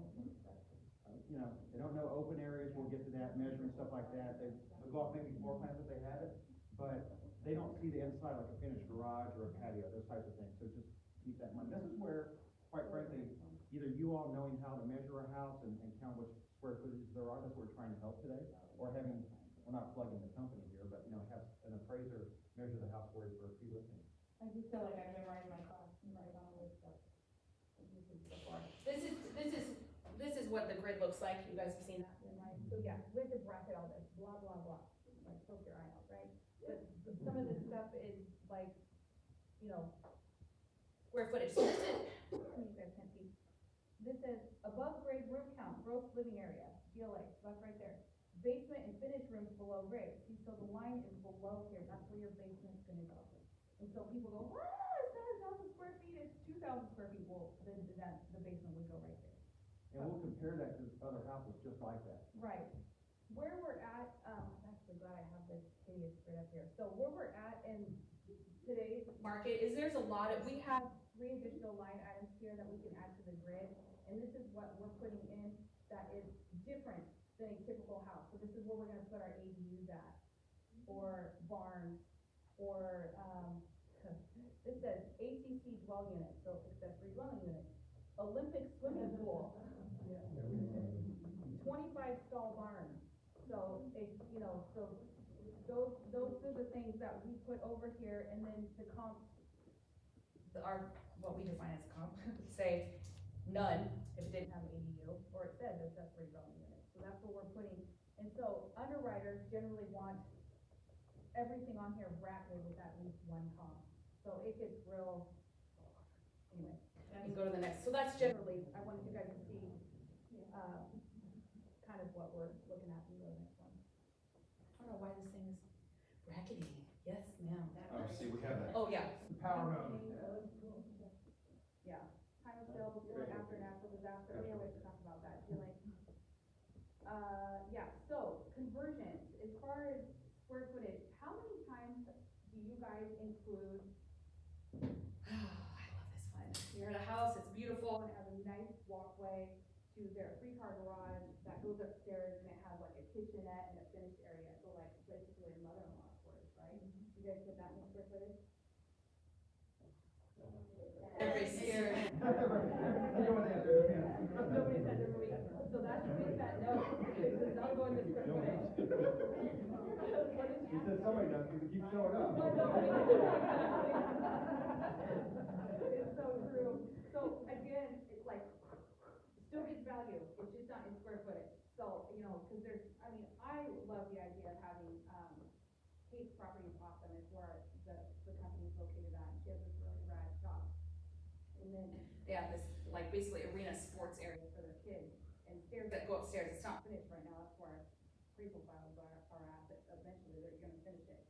You know, they don't know open areas, we'll get to that, measuring stuff like that, they'll go off maybe floor plans if they have it, but they don't see the inside like a finished garage or a patio, those types of things, so just keep that in mind. This is where, quite frankly, either you all knowing how to measure a house and count which square footage there are, that's what we're trying to help today, or having, we're not plugging the company here, but, you know, have an appraiser measure the house for you for a free listing. I do feel like I've been writing my class, and writing on a list of. This is what the grid looks like, you guys have seen that. So yeah, we have to bracket all this, blah, blah, blah, like, poke your eye out, right? But some of this stuff is like, you know, Square footage, so this is, you guys can't see. This says above grade room count, gross living area, GLA, so that's right there. Basement and finished rooms below grade, see, so the line is below here, that's where your basement's gonna go. And so people go, it's 7,000 square feet, it's 2,000 square feet, well, then the basement would go right there. And we'll compare that to other houses just like that. Right. Where we're at, I'm actually glad I have this hideous grid up here. So where we're at in today's market is there's a lot of, we have 3 additional line items here that we can add to the grid. And this is what we're putting in that is different than a typical house. So this is where we're gonna put our ADUs at, or barns, or, this says ACC dwelling unit, so accessory dwelling unit. Olympic swimming pool. 25 stall barn. So it's, you know, so those are the things that we put over here, and then the comps, what we define as a comp, say none if it didn't have ADU, or it says accessory dwelling unit. So that's what we're putting. And so underwriters generally want everything on here bracketed with at least 1 comp. So it gets real, anyway. I can go to the next, so that's generally, I wanted you guys to see, kind of what we're looking at in the next one. I don't know why this thing is rackety. Yes, ma'am. Oh, see, we have that. Oh, yeah. The power mode. Yeah, time of sale before and after natural disaster, oh yeah, we have to talk about that, dealing. Yeah, so conversions, as far as square footage, how many times do you guys include, I love this one. You're in a house, it's beautiful. it has a nice walkway to their 3-car garage that goes upstairs, and it has like a kitchenette and a finished area, so like basically a mother-in-law quarters, right? You guys get that in square footage? Everybody's scared. Nobody said there will be, so that's make that note, because it's not going to square footage. What is He said somebody does, because it keeps showing up. It's so true. So again, it's like, still gets value, it's just not in square footage. So, you know, cause there's, I mean, I love the idea of having, Kate's property is awesome, it's where the company's located at, and she has this really rad shop. And then They have this, like, basically arena sports area for their kids, and stairs that go upstairs. It's not, finished right now, that's where appraisal files are at, but eventually they're gonna finish it.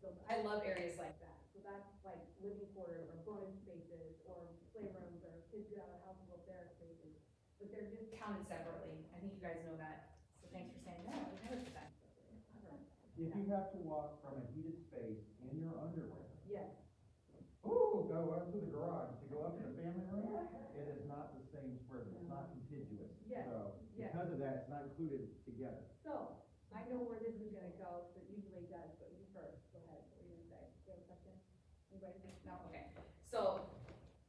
So I love areas like that. So that's like living quarters or bonus spaces or playrooms or kids get out of the house and go up there spaces. But they're just counted separately. I think you guys know that. So thanks for saying that. We never put that. If you have to walk from a heated space in your underwear, yes. ooh, go up to to the garage, to go up to the family room, it is not the same square, foot. It's not contiguous. Yes, So, yes. because of that, it's not included together. So, I know where this is gonna go, because it usually does, but you first, go ahead, what were you gonna say? Do you have a question? Anybody? No, okay, so,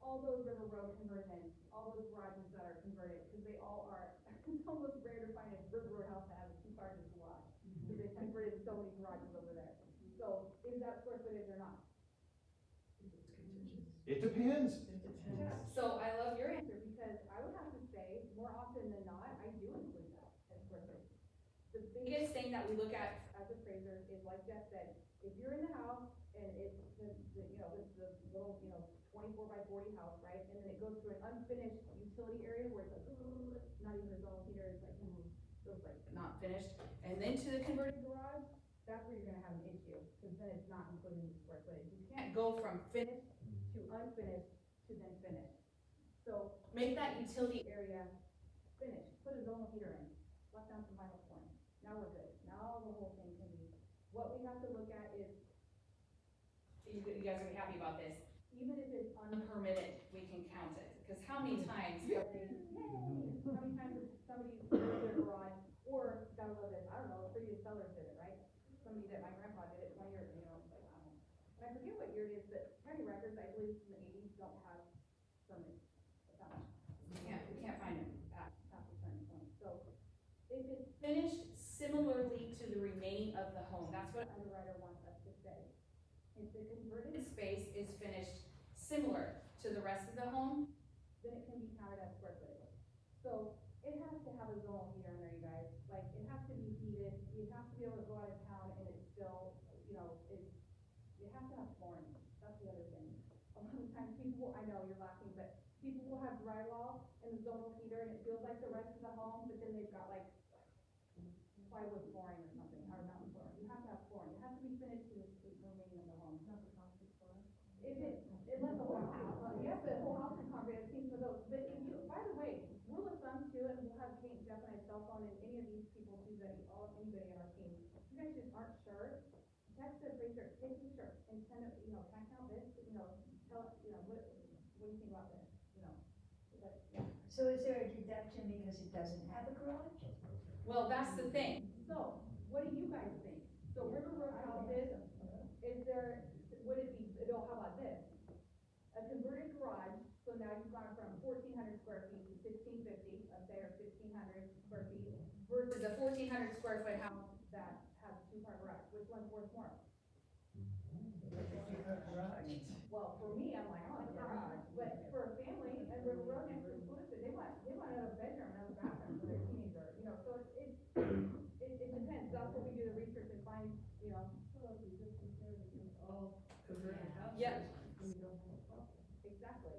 All those River Road conversions, all those garages that are converted, because they all are, it's almost rare to find a River Road house that has 2 cars in the garage, because they've converted so many garages over there. So, is that square footage or not? It depends. so I love your answer. Answer, because I would have to say, more often than not, I do include that as square footage. The Biggest thing that we look at, as appraisers is like Jeff said, if you're in the house and it's the little, 24 by 40 house, right? And then it goes to an unfinished utility area where it's like, not even a zone heater, it's like, feels like not finished, and then to the converted, garage, that's where you're gonna have an issue, because then it's not included in the square footage. You can't can't go from finish to unfinished to then finished. So make that utility, area finished, put a zonal heater in, slap down some vinyl flooring. Now we're good. Now the whole thing can be, what we have to look at is, you guys are gonna be happy about this, even if it's unpermitted, we can count it, because how many times, how many times has somebody built their garage, or, gotta love this, I don't know, previous sellers did it, right? Somebody that my grandpa did it 20 years ago, like, I don't know. And I forget what year it is, but county records, I believe from the 80s, don't have permits. we can't find it. Past a certain point. So, if it's Finished similarly to the remaining of the home, that's what underwriter wants us to say, if the converted this space is finished similar to the rest of the home, then it can be counted as square footage. So it has to have a zonal heater in there, you guys, like, it has to be heated, you have to be able to go out of town and it's still, it has to have flooring, that's the other thing. A lot of times people, I know you're laughing, but people will have drywall and the zonal heater and it feels like the rest of the home, but then they've got like plywood flooring or something, or mountain flooring, you have to have flooring, it has to be finished to the remaining of the home. Not the concrete flooring? Unless the whole house, yes, the whole house is concrete, I've seen some of those, but if you, by the way, rule of thumb too, and we'll have Kate, Jeff, and I cell phone, and any of these people too, that, anybody on our team, if you guys just aren't sure, text the appraiser, take a picture, and send it, can I count this, tell, what do you think about this, but, yeah. So is there a deduction because it doesn't have a garage? well, that's the thing. So, what do you guys think? So River Road houses, is there, would it be, how about this? A converted garage, so now you've gone from 1,400 square feet to 1,650, let's say, or 1,500 square feet, versus The 1,400 square foot house, house that has a 2-car garage, which one's worth more? Well, for me, I'm like, oh, the garage, but for a family, and River Road next to exclusive, they want another bedroom, another bathroom for their teenager, so it depends, that's what we do the research and find, All converted houses. Yep. exactly,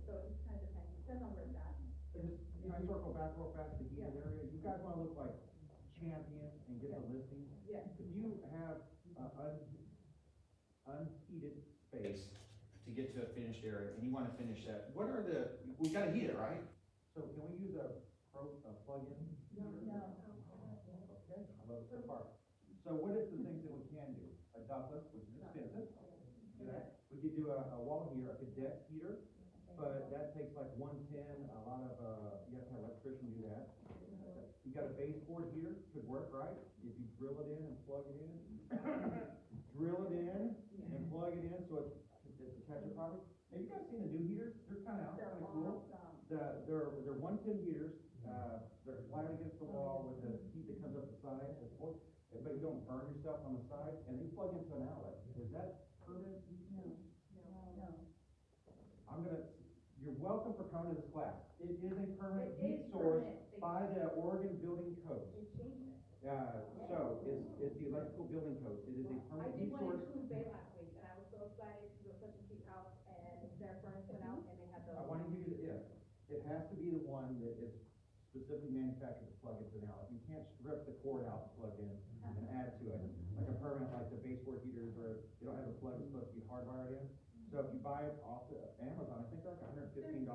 so it just kind of depends on where it's at. So just, circle back real fast to the heated area, you guys wanna look like champions and get the listing? Yes. If you have, unheated Space to get to a finished area, and you wanna finish that, we gotta heat it, right? so can we use a plug-in? No. Okay, I love it so far. So what is the things that we can do? A ductless, which is expensive. Do that. We could do a wall heater, a cadet heater, but that takes like 110, a lot of, you have to have an electrician do that. You got a baseboard heater, could work, right? If you drill it in and plug it in. Drill it in and plug it in, so it's a catcher property. Have you guys seen the new heaters? They're kinda out, They're kinda cool. awesome. They're 110 heaters, they're flat against the wall with the heat that comes up the side, but you don't burn yourself on the side, and they plug into an outlet. Is that permanent? No. You're welcome for coming to this class. It is a permanent It heat is source permanent. by the Oregon Building Code. It changed it. So it's the electrical building code. It is a I permanent did heat one in source. Coos Bay last week, and I was so excited, because it was such a cute house, and their furnace went out, and they had I those. want to give you the if. It has to be the one that is specifically manufactured to plug into an outlet. You can't strip the cord out to plug in and add to it. Like a permanent, like the baseboard heaters, or they don't have a plug, it's supposed to be hardwired in. So if you buy it off the Amazon, I think they're like $115.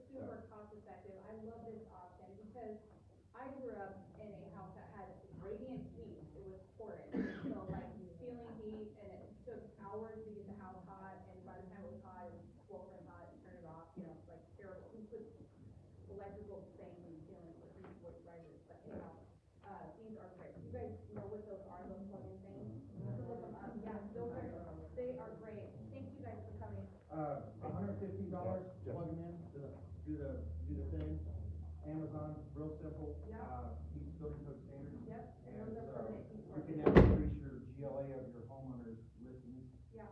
Super cost effective. I love this option, because I grew up in a house that had radiant heat. It was horrid. So like ceiling heat, and it took hours to get the house hot, and by the time it was hot, it was electrical the same, and ceiling with risers, but anyhow, these are great. You guys know what those are, those plug-in things? Look them up, yeah, they are great. Thank you guys for coming. $150, plug them in, do the thing. Amazon, real simple. Yeah. Meets building code standards. Yep, and And those are permanent heat you sources. can now increase your GLA of your homeowner's listings. Yeah.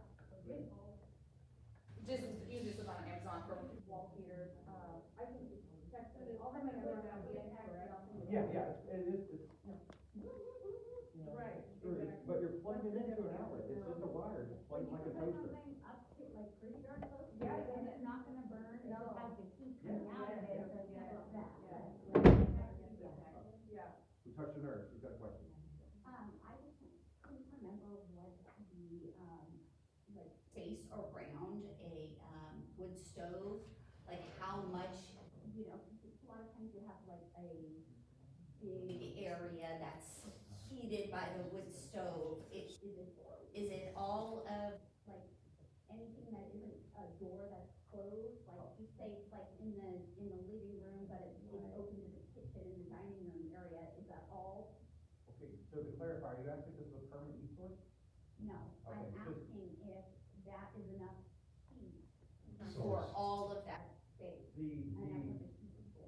Just, you just look on Amazon for, Wall heaters, I can text it, I'll have my number down, be in text, and I'll send you. Yeah, it is, it's. Right, Sure, exactly. but you're plugging it into an outlet, it's just a wire, just plugged like a toaster. Up to like pretty darn close, Yeah, and it's not gonna burn, it just has the heat coming Yeah. out of it, so it's Yeah. not like that. Yeah. Yeah. We touched the nerves, you've got a question. I just couldn't remember what the, like, space around a, wood stove, like how much, you know, 'cause a lot of times you have like a big area that's heated by the wood stove. Is it all of, like, anything that isn't a door that's closed? Like, you say it's like in the living room, but it's open to the kitchen and the dining room area, is that all? Okay, so to clarify, are you asking if this is a permanent heat source? No, I'm Okay, so- asking if that is enough heat for Source. all of that space. And that's what the heat is for.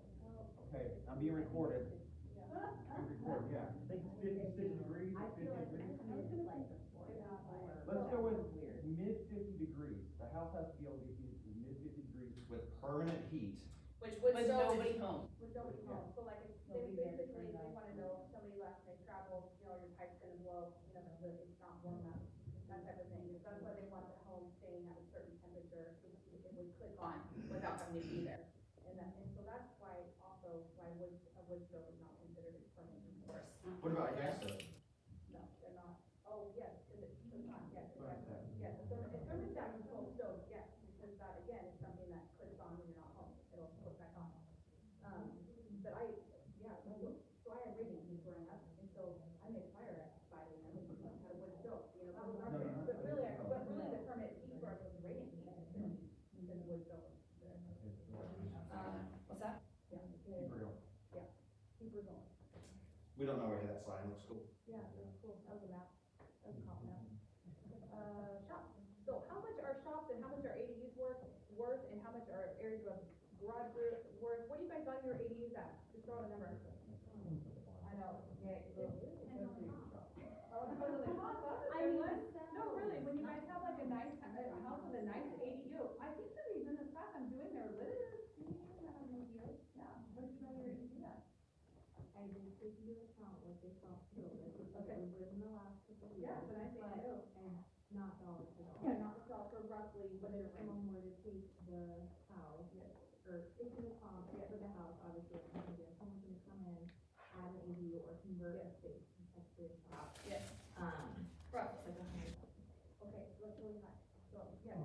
Okay, I'm being recorded. Being recorded, yeah. I think it's 56 degrees, I 50 feel like degrees. it's like a 45. Let's go with mid 50 degrees. The house has to be able to get heated to mid 50 degrees. With permanent heat, which would With still. nobody home. With nobody home, so like, if they Nobody there to basically, turn it they on. wanna know if somebody left, they traveled, you know, your pipe's gonna blow, you know, it's not warm enough, that type of thing. That's why they want the home staying at a certain temperature, it would click on without having to be there. And so that's why, also, why a wood stove is not considered a permanent heat source. what about a gas stove? No, they're not. Oh, yes, because it's not, yes, Thermostat. yes, a thermostat control stove, yes, because that, again, is something that clicks on when you're not home, it'll click back on. But so I had radiant heat growing up, and so I made fire exciting, and we had a wood stove, you know, that was our, No, but really the permanent heat source was radiant heat, instead of wood stove. What's that? Yeah, Keep real. keep her going. We don't know where that sign looks cool. Yeah, that's cool, that was a map, that was a comp map. Shops, so how much are shops and how much are ADUs worth, and how much are areas of garage worth? What do you guys value your ADUs at? Just throw out a number. I know, yeah. Oh, it's better than cost, that's a good one. No, really, when you guys have like a nice, a house with a nice ADU, I think some of these in this class I'm doing, they're little, yeah, what did you value your ADU at? I didn't take into account what they cost to build it, because Okay. it was within the last couple of years. Yeah, but I think so. And not dollars to dollars. Yeah, not so for roughly, But what if is someone were to take the house, or take the comp for the house, obviously, it's gonna be, if someone's gonna come in, add an ADU or convert a space, actually a shop. Yes. It's like $100,000. Okay, so that's really high, so, yeah.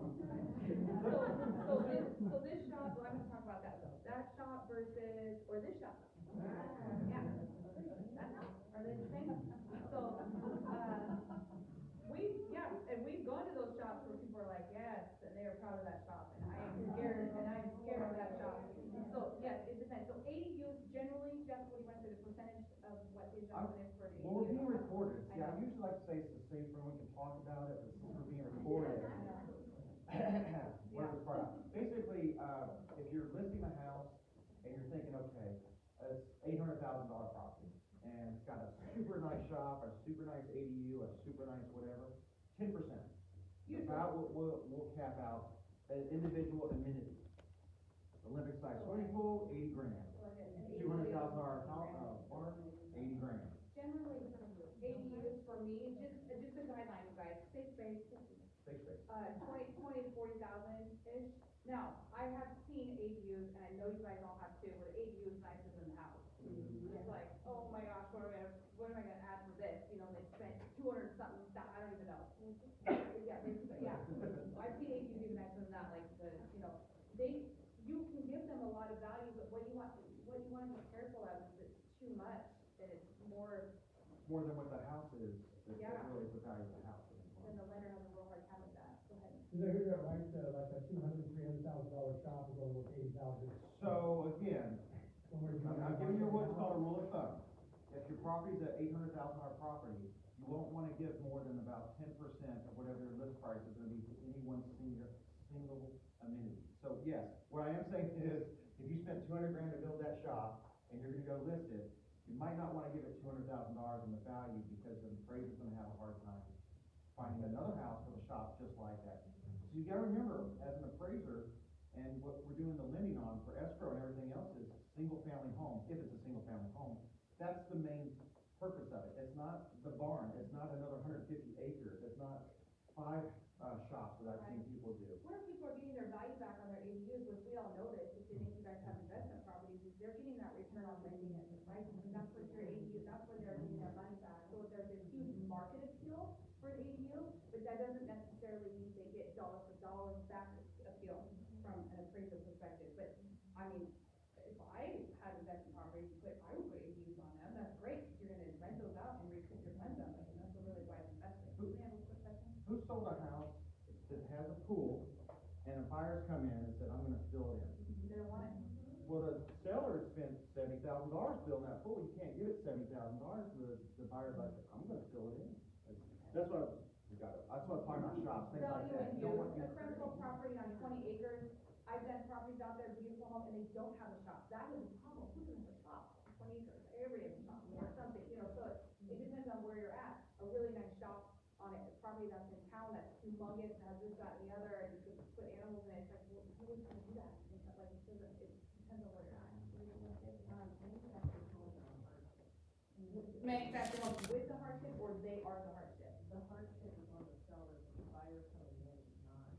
So this shop, well, I'm gonna talk about that though, that shop versus, or this shop. Yeah, that house, are they the same? So, and we've gone to those shops where people are like, yes, and they are proud of that shop, and I am scared of that shop. So, yes, it depends, so ADUs generally, Jeff, what do you want to say, the percentage of what the adjustment is for an ADU? Well, we're being recorded. I See, I know. usually like to say it's the safe room, we can talk about it, but since we're being recorded. Where's the part? Basically, if you're listing a house and you're thinking, okay, it's $800,000 property, and it's got a super nice shop, a super nice ADU, a super nice whatever, 10%. About we'll cap out an individual amenities. Olympic size swimming pool, 80 grand. $200,000 barn, 80 grand. Generally, ADUs for me, just a guideline, you guys, safe space, Safe space. 20 to 40,000-ish. Now, I have seen ADUs, and I know you guys all have too, where the ADU is nicer than the house. It's like, oh my gosh, what am I gonna add for this? You know, they spent 200 something, I don't even know. Yeah, I've seen ADUs even nicer than that, like you can give them a lot of value, but what you want to be careful of is it's too much, and it's more, More than what the house is, it's Yeah. really the value of the house. then the lender has a real hard time with that. Go ahead. Did I hear that right, like a $200,000, $300,000 shop is only worth $80,000? So again, I'm giving you what's called a rule of thumb. If your property's at $800,000 property, you won't wanna give more than about 10% of whatever your list price is gonna be to any one single amenity. So yes, what I am saying is, if you spent 200 grand to build that shop, and you're gonna go list it, you might not wanna give it $200,000 in the value, because the appraiser's gonna have a hard time finding another house with a shop just like that. So you gotta remember, as an appraiser, and what we're doing the lending on for escrow and everything else is single-family home, if it's a single-family home. That's the main purpose of it. It's not the barn, it's not another 150 acres, it's not 5 shops that I've seen people do. Where people are getting their value back on their ADUs, which we all notice, if any of you guys have investment properties, is they're getting that return on lending it, right? And that's what your ADU, that's where they're getting their money back. So if there's a huge market appeal for an ADU, but that doesn't necessarily mean they get dollar for dollar back appeal from an appraiser perspective. But, I mean, if I had investment properties, I would put ADUs on them, that's great, because you're gonna rent those out and recoup your funds on them, and that's a really wise investment. Do we have a quick question? Who sold a house that has a pool, and the buyers come in and said, I'm gonna fill it in? They don't want it. Well, the seller spent $70,000 building that pool, you can't give it $70,000, the buyer's like, I'm gonna fill it in. That's what, that's what I'm talking about shops, things like that. You don't want A rental property on 20 acres, I've done properties out there, beautiful home, and they don't have a shop, that is a problem, who doesn't have a shop? 20 acres, everybody has a shop, or something, you know, so it depends on where you're at. A really nice shop on a property that's in town, that's humongous, and has this, that, and the other, and you can put animals in it, it's like, well, who is gonna do that? It's not like, it doesn't, it depends on where you're at. Manufactured homes with the hardship, or they are the hardship? The hardship is on the seller, the buyer coming in is not.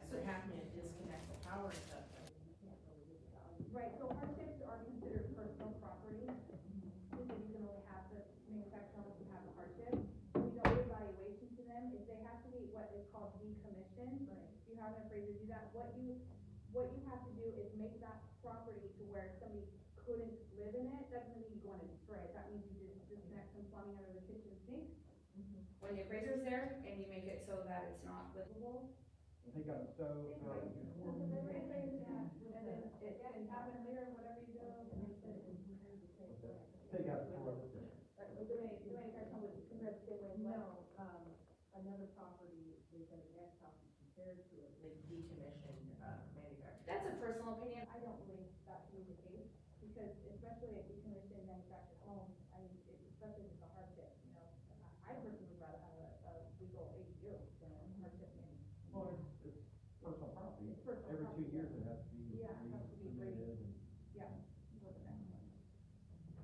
And they're having to disconnect the power and stuff, so you can't really get the value. Right, so hardships are considered personal property, because you can only have the manufactured homes who have the hardship. We know the evaluation to them, if they have to be what is called decommissioned, if you have an appraiser do that, what you have to do is make that property to where somebody couldn't live in it, that doesn't mean you're going to destroy it, that means you just disconnect some plumbing under the kitchen sink. When the appraiser's there and you make it so that it's not livable, Take out the stove, And then it can happen later, whatever you do. take out the floor. The manufactured home would compare the same way as well. No, another property, they said the next house is compared to it, they decommissioned, manufactured. that's a personal opinion. I don't believe that to be the case, because especially at decommissioned manufactured homes, I mean, especially with the hardship, you know. I personally would rather have a legal ADU than a hardship in. Well, it's personal property. It's personal Every 2 property. years it has to be Yeah, it has to be resubmitted and. Yeah. For the next one.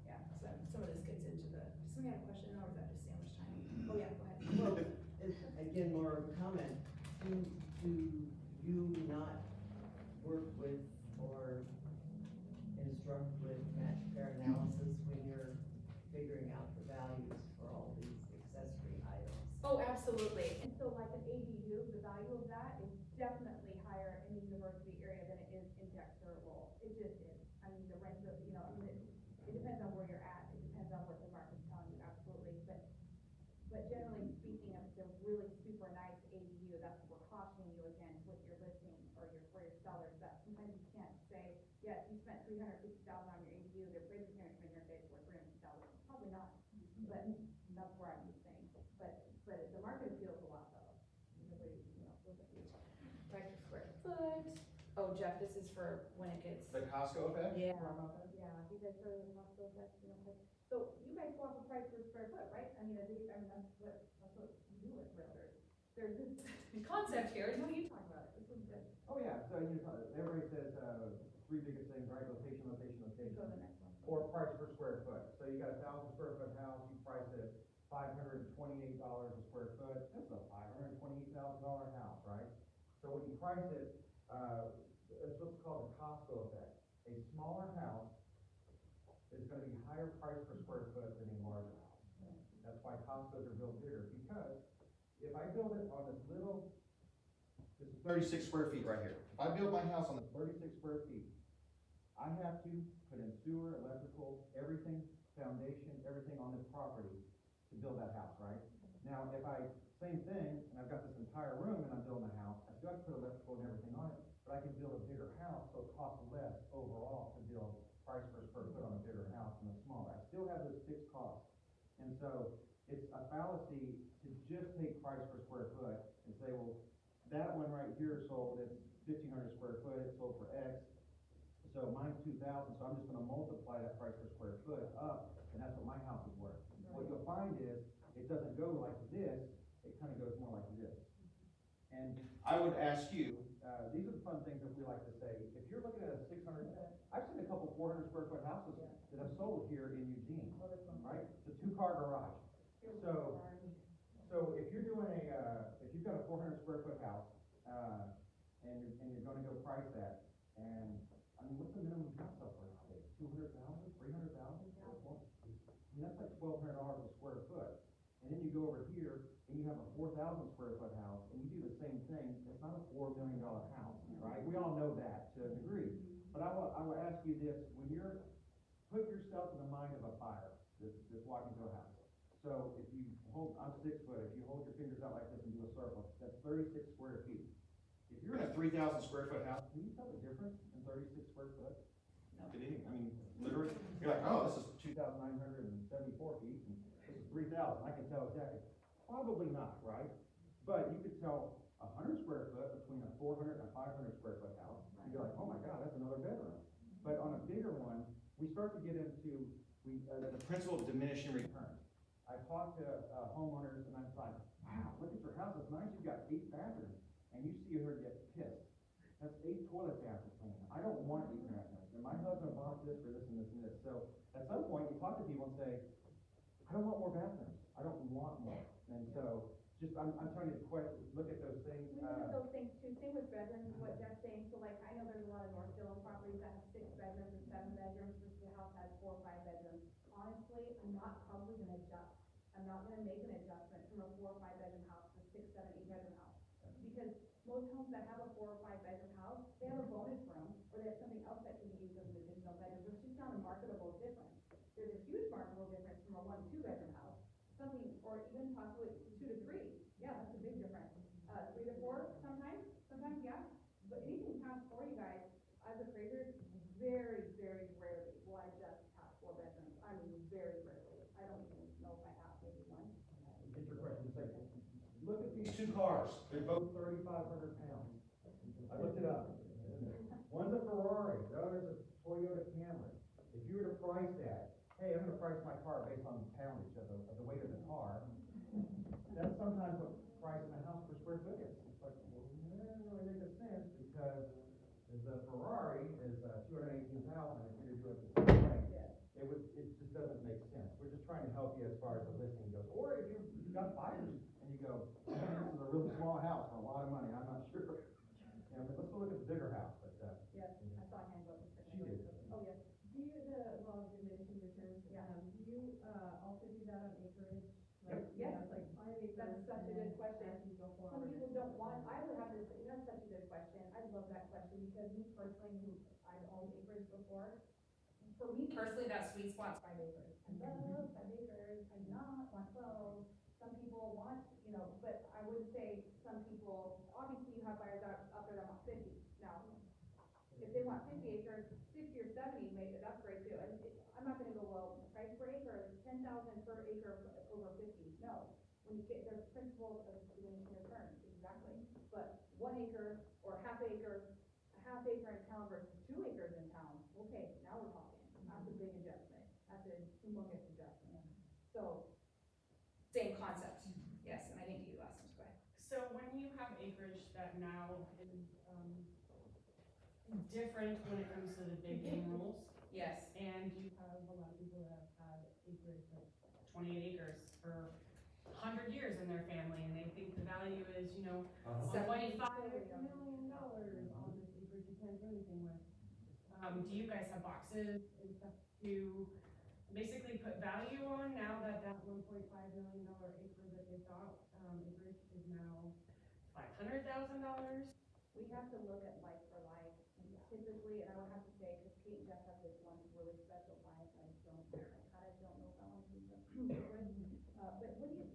Yeah, so some of this gets into the, does somebody have a question, or is that just sandwich time? Oh, yeah, go ahead. Well, it's, again, more of a comment, do you not work with or instruct with match pair analysis when you're figuring out the values for all these accessory items? Oh, absolutely. And so like an ADU, the value of that is definitely higher in the university area than it is in Dexter or Lowell. It just is. I mean, the rents of, you know, I mean, it depends on where you're at. It depends on what the market's telling you, absolutely. But generally speaking, if it's a really super nice ADU, that's what we're cautioning you against with your listing or for your sellers, that sometimes you can't say, yes, you spent $350,000 on your ADU, their appraiser's gonna come in here and say it's worth $350,000. Probably not, but that's where I'm just saying. But the market appeals a lot though. Nobody, you know, look at you. Price per square foot. Oh, Jeff, this is for when it gets. The Costco effect? Yeah, you guys heard of the hospital effect, you know, so you guys go off the price per square foot, right? I mean, that's what you do with realtors. There's this Concept here. what are you talking about? This is good. Oh, yeah, so everybody says, 3 biggest things, right, location, location, location. Go to the next one. Or price per square foot. So you got a 1,000 square foot house, you price it at $528 a square foot, that's a $528,000 house, right? So when you price it, it's what's called the Costco effect. A smaller house is gonna be higher price per square foot than a larger house. That's why Costco's are built bigger, because if I build it on this little, this is 36 square feet right here. If I build my house on the 36 square feet, I have to put in sewer, electrical, everything, foundation, everything on this property to build that house, right? Now, if same thing, and I've got this entire room and I'm building a house, I still have to put electrical and everything on it, but I can build a bigger house, so it costs less overall to build price per square so it's a fallacy to just take price per square foot and say, well, that one right here sold, it's 1,500 square foot, it sold for X. So mine's 2,000, so I'm just gonna multiply that price per square foot up, and that's what my house is worth. What you'll find is, it doesn't go like this, it kinda goes more like this. And I would ask you, these are the fun things that we like to say, if you're looking at a 600, I've seen a couple 400 square foot houses that have sold here in Eugene, right? It's a 2-car garage. So if you're doing if you've got a 400 square foot house, and you're gonna go price that, and, I mean, what's the minimum house sale price today? 200,000, 300,000? I mean, that's like $1,200 a square foot. And then you go over here, and you have a 4,000 square foot house, and you do the same thing, it's not a $4 million house, right? We all know that to a degree. But I will ask you this, when you're, put yourself in the mind of a buyer that's walking through a house. So if you hold, I'm 6 foot, if you hold your fingers out like this and do a circle, that's 36 square feet. If you're in a 3,000 square foot house, can you tell the difference in 36 square foot? No. I mean, literally, you're like, oh, this is 2,974 feet, and this is 3,000, I can tell exactly. Probably not, right? But you could tell 100 square foot between a 400 and a 500 square foot house. You'd be like, oh my God, that's another bedroom. But on a bigger one, we start to get into the principle of diminishing returns. I talk to homeowners and I'm like, wow, look at your house, it's nice, you've got 8 bathrooms. And you see her get pissed. That's 8 toilets they have to clean. I don't want 8 bathrooms. And my husband bought this for this and this and this. So at some point you talk to people and say, I don't want more bathrooms. I don't want more. And so just, I'm trying to look at those things. We look at those things too, same with bedrooms, what Jeff's saying, so like, I know there's a lot of North Dillon properties that have 6 bedrooms and 7 bedrooms, versus the house has 4 or 5 bedrooms. Honestly, I'm not probably gonna adjust, I'm not gonna make an adjustment from a 4 or 5 bedroom house to 6, 7, 8 bedroom house. Because most homes that have a 4 or 5 bedroom house, they have a bonus room, or they have something else that can be used as an additional bedroom, there's just not a marketable difference. There's a huge marketable difference from a 1 to 2 bedroom house, something, or even possibly 2 to 3, yeah, that's a big difference. 3 to 4, sometimes, yeah, but anything past 4, you guys, as appraisers, very, very rarely will I adjust past 4 bedrooms, I mean, very rarely, I don't even know if I have, maybe one. Get your question, just like, look at these 2 cars, they're both 3,500 pounds. I looked it up. One's a Ferrari, the other's a Toyota Camry. If you were to price that, hey, I'm gonna price my car based on poundage of the weight of the car, that's sometimes what pricing a house per square foot is. It's like, well, that doesn't really make sense, because the Ferrari is 218,000, if you were to do it the same way, it just doesn't make sense. We're just trying to help you as far as the listing goes. Or if you've got buyers, and you go, man, this is a really small house for a lot of money, I'm not sure. Yeah, but let's go look at the bigger house, but, Yes, I saw a hand go up. she did. Oh, yes. Do you, the law of diminishing returns, do you, also do that on acreage? Like, Yep. you know, it's like 5 acres. That's such a good question. As you go Some forward. people don't want, I would have this, that's such a good question, I love that question, because me personally, I've owned acreage before. For me personally, that sweet spot's 5 acres. I love 5 acres, I do not want 12. Some people want, but I would say some people, obviously you have buyers out there that want 50. Now, if they want 50 acres, 60 or 70, maybe, that's great too. And I'm not gonna go, well, price per acre, 10,000 per acre over 50, no. When you get, there's principles of diminishing returns, exactly. But 1 acre or half acre, a half acre in town versus 2 acres in town, okay, now we're talking. That's a big adjustment, that's a humongous adjustment. So, same concept, yes, and I think you asked him to go ahead. So when you have acreage that now is, different when it comes to the big game rules, Yes. and you have a lot of people that have had acreage, like 28 acres for 100 years in their family, and they think the value is, $25 million on this acreage you can't do anything with. Do you guys have boxes and stuff to basically put value on now that that $1.5 million acre that they thought, acreage is now $500,000? We have to look at like for like, and typically, and I would have to say, because Kate and Jeff have this one really special client, I kind of don't know if I want to use them. But what do you,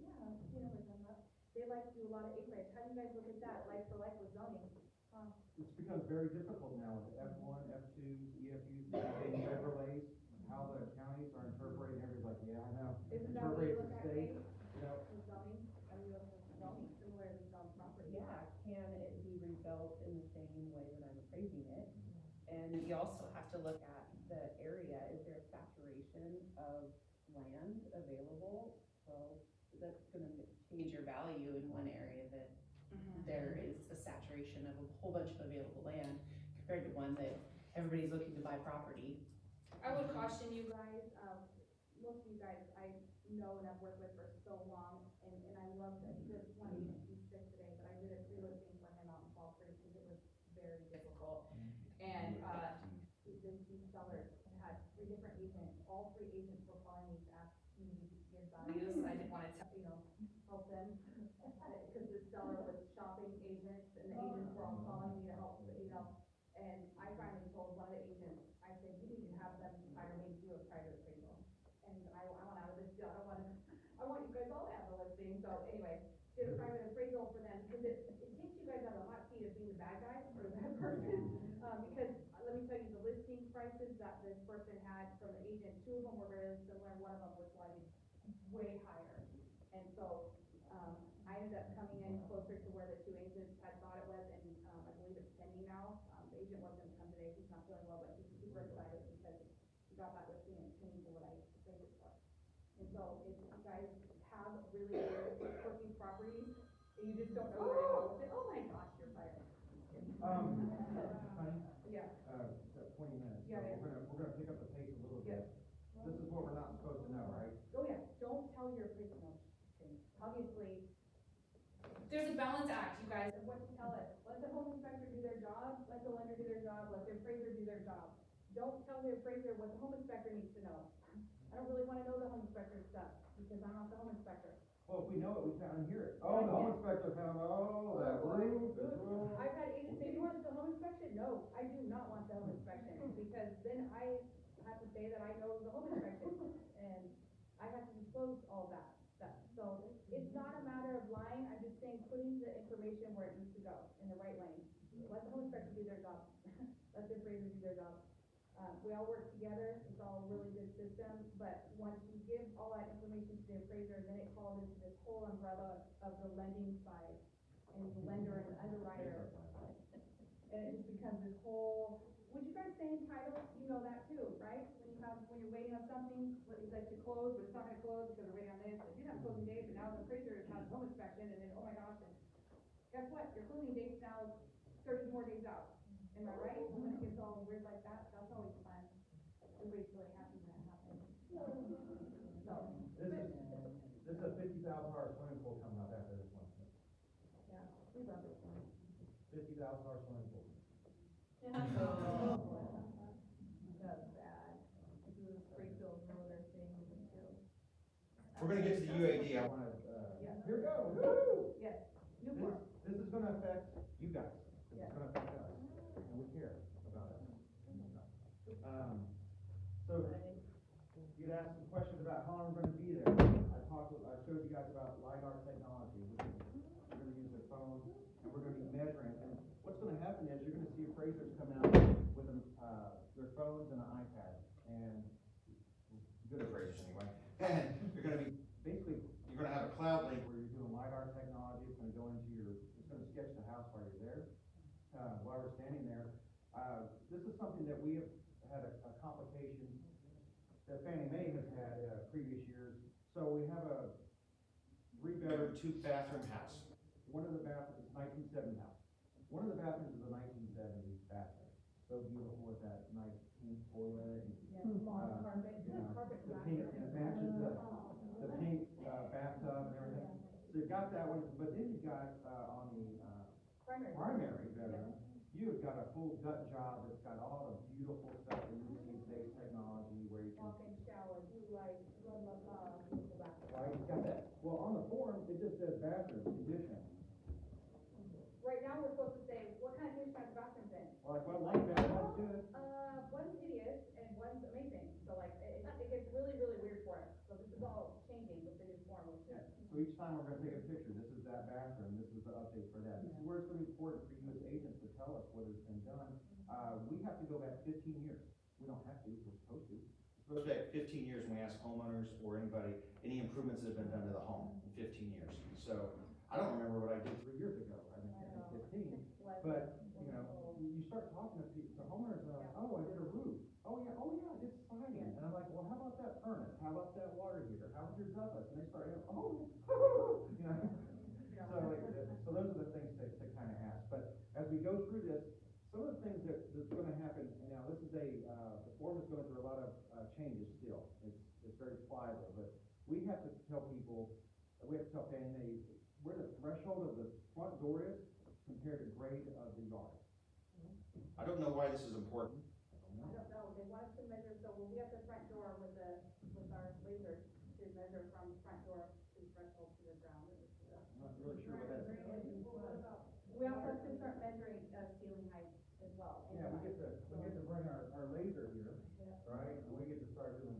they like to do a lot of acreage, how do you guys look at that, like for like with zoning? It's become very difficult now with F1, F2s, EFUs, and overlays, how the counties are interpreting, everybody's like, yeah, I know. Isn't that what you Interpret look at then you also have to look at the area, is there a saturation of land available? So that's gonna change your value in one area, that there is a saturation of a whole bunch of available land compared to one that everybody's looking to buy property. I would caution you guys, most of you guys I know and I've worked with for so long, and I love that, this one agent, he's sick today, but I did a pre-listing for him out in Fall Creek, because it was very difficult. And, these sellers had 3 different agents, all 3 agents were calling me to ask me to give values, I didn't wanna help them, because the seller was shopping agents, and the agents were all calling me to help, and I finally told one of the agents, I said, you need to have them hire me to do a private appraisal. And I want out of this deal, I want you guys all to have the listing, so anyway, did a private appraisal for them, because it takes you guys out of the hot seat of being the bad guy, or the bad person. Because, let me tell you, the listing prices that this person had from the agent, 2 of them were very similar, one of them was like way higher. And so, I ended up coming in closer to where the 2 agents had thought it was, and, I believe it's pending now. The agent wasn't gonna come today, he's not feeling well, but he's super excited because he got that listing and it's pending for what I think it's for. And so, if you guys have really good working properties, and you just don't know where to go with it, oh my gosh, you're fired. Honey, Yeah, 20 minutes, so Yeah, yeah. we're gonna pick up the pace a little bit. This is what we're not supposed to know, right? oh yeah, don't tell your appraisal, no, obviously, There's a balance act, you guys. what to tell it, let the home inspector do their job, let the lender do their job, let the appraiser do their job. Don't tell the appraiser what the home inspector needs to know. I don't really wanna know the home inspector stuff, because I'm not the home inspector. Well, if we know it, we can't unhear it. Oh, the home inspector found all that roof as well. I've had agents say, you want the home inspection? No, I do not want the home inspection, because then I have to say that I know the home inspection, and I have to disclose all that stuff. So, it's not a matter of lying, I'm just saying putting the information where it needs to go, in the right lane. Let the home inspector do their job, let the appraiser do their job. We all work together, it's all a really good system, but once you give all that information to the appraiser, then it falls into this whole umbrella of the lending side, and the lender and the underwriter. And it just becomes this whole, would you guys say in title, you know that too, right? When you're waiting on something, it's like to close, but it's not gonna close because we're waiting on this, it didn't have a closing date, but now the appraiser has home inspection, and then, oh my gosh, and guess what, your closing date's now 30 more days out. Am I right? When it gets all weird like that, that's always fun. Everybody's really happy when that happens. So, This is a $50,000 swimming pool coming up after this one. yeah, we love this one. $50,000 swimming pool. That's bad. This is a Springfield roller thing too. We're gonna get to the UAD, I wanna, Yeah. Here we go, woo! Yes, Newport. This is gonna affect you guys. It's Yeah. gonna affect us, and we care about it. So, you'd asked some questions about how long we're gonna be there. I showed you guys about LiDAR technology, which is, we're gonna use their phones, and we're gonna be measuring, and what's gonna happen is, you're gonna see appraisers come out with their phones and an iPad, and good appraisers anyway. And you're gonna be, basically, you're gonna have a cloud link where you're doing LiDAR technology, it's gonna go into it's gonna sketch the house while you're there, while we're standing there. This is something that we have had a complication that Fannie Mae has had, previous years. So we have a 3-bedroom, 2-bathroom house. one of the bathrooms, 1970 house. One of the bathrooms is a 1970 bathroom. So beautiful with that nice pink toilet and, Long carpet, carpet. the pink, and it matches the pink, bathtub and everything. So you've got that one, but then you've got, on the, primary bedroom, you've got a full gut job that's got all the beautiful stuff that you see in today's technology where you can. Walk-in shower, blue light, blah, blah, blah, beautiful bathroom. Right, you got that. Well, on the form, it just says bathroom condition. Right now, we're supposed to say, what kind of condition are the bathrooms in? Well, I like that, that's good. One's hideous and one's amazing, so like, it gets really, really weird for us. So this is all changing with the new form, which Yeah, is, so each time we're gonna take a picture, this is that bathroom, this is the update for that. This is where it's gonna be important for you as agents to tell us what has been done. We have to go back 15 years. We don't have to, we're supposed to. Goes back 15 years when we ask homeowners or anybody, any improvements that have been done to the home in 15 years. So, I don't remember what I did 3 years ago, I think 15, but, you know, you start talking to people, the homeowners are like, oh, I did a roof, oh yeah, I did siding, and I'm like, well, how about that furnace, how about that water heater, how about your ductless, and they start, oh, you know? So like, so those are the things to kind of ask, but as we go through this, some of the things that's gonna happen, and now this is the form is going through a lot of, changes still, it's very pliable, but we have to tell people, we have to tell Fannie Mae where the threshold of the front door is compared to grade of the yard. I don't know why this is important. I don't know, they want us to measure, so we'll be at the front door with our laser to measure from front door to threshold to the ground. I'm not really sure what that is. We also have to start measuring, ceiling height as well. Yeah, we get to bring our laser here, right, and we get to start doing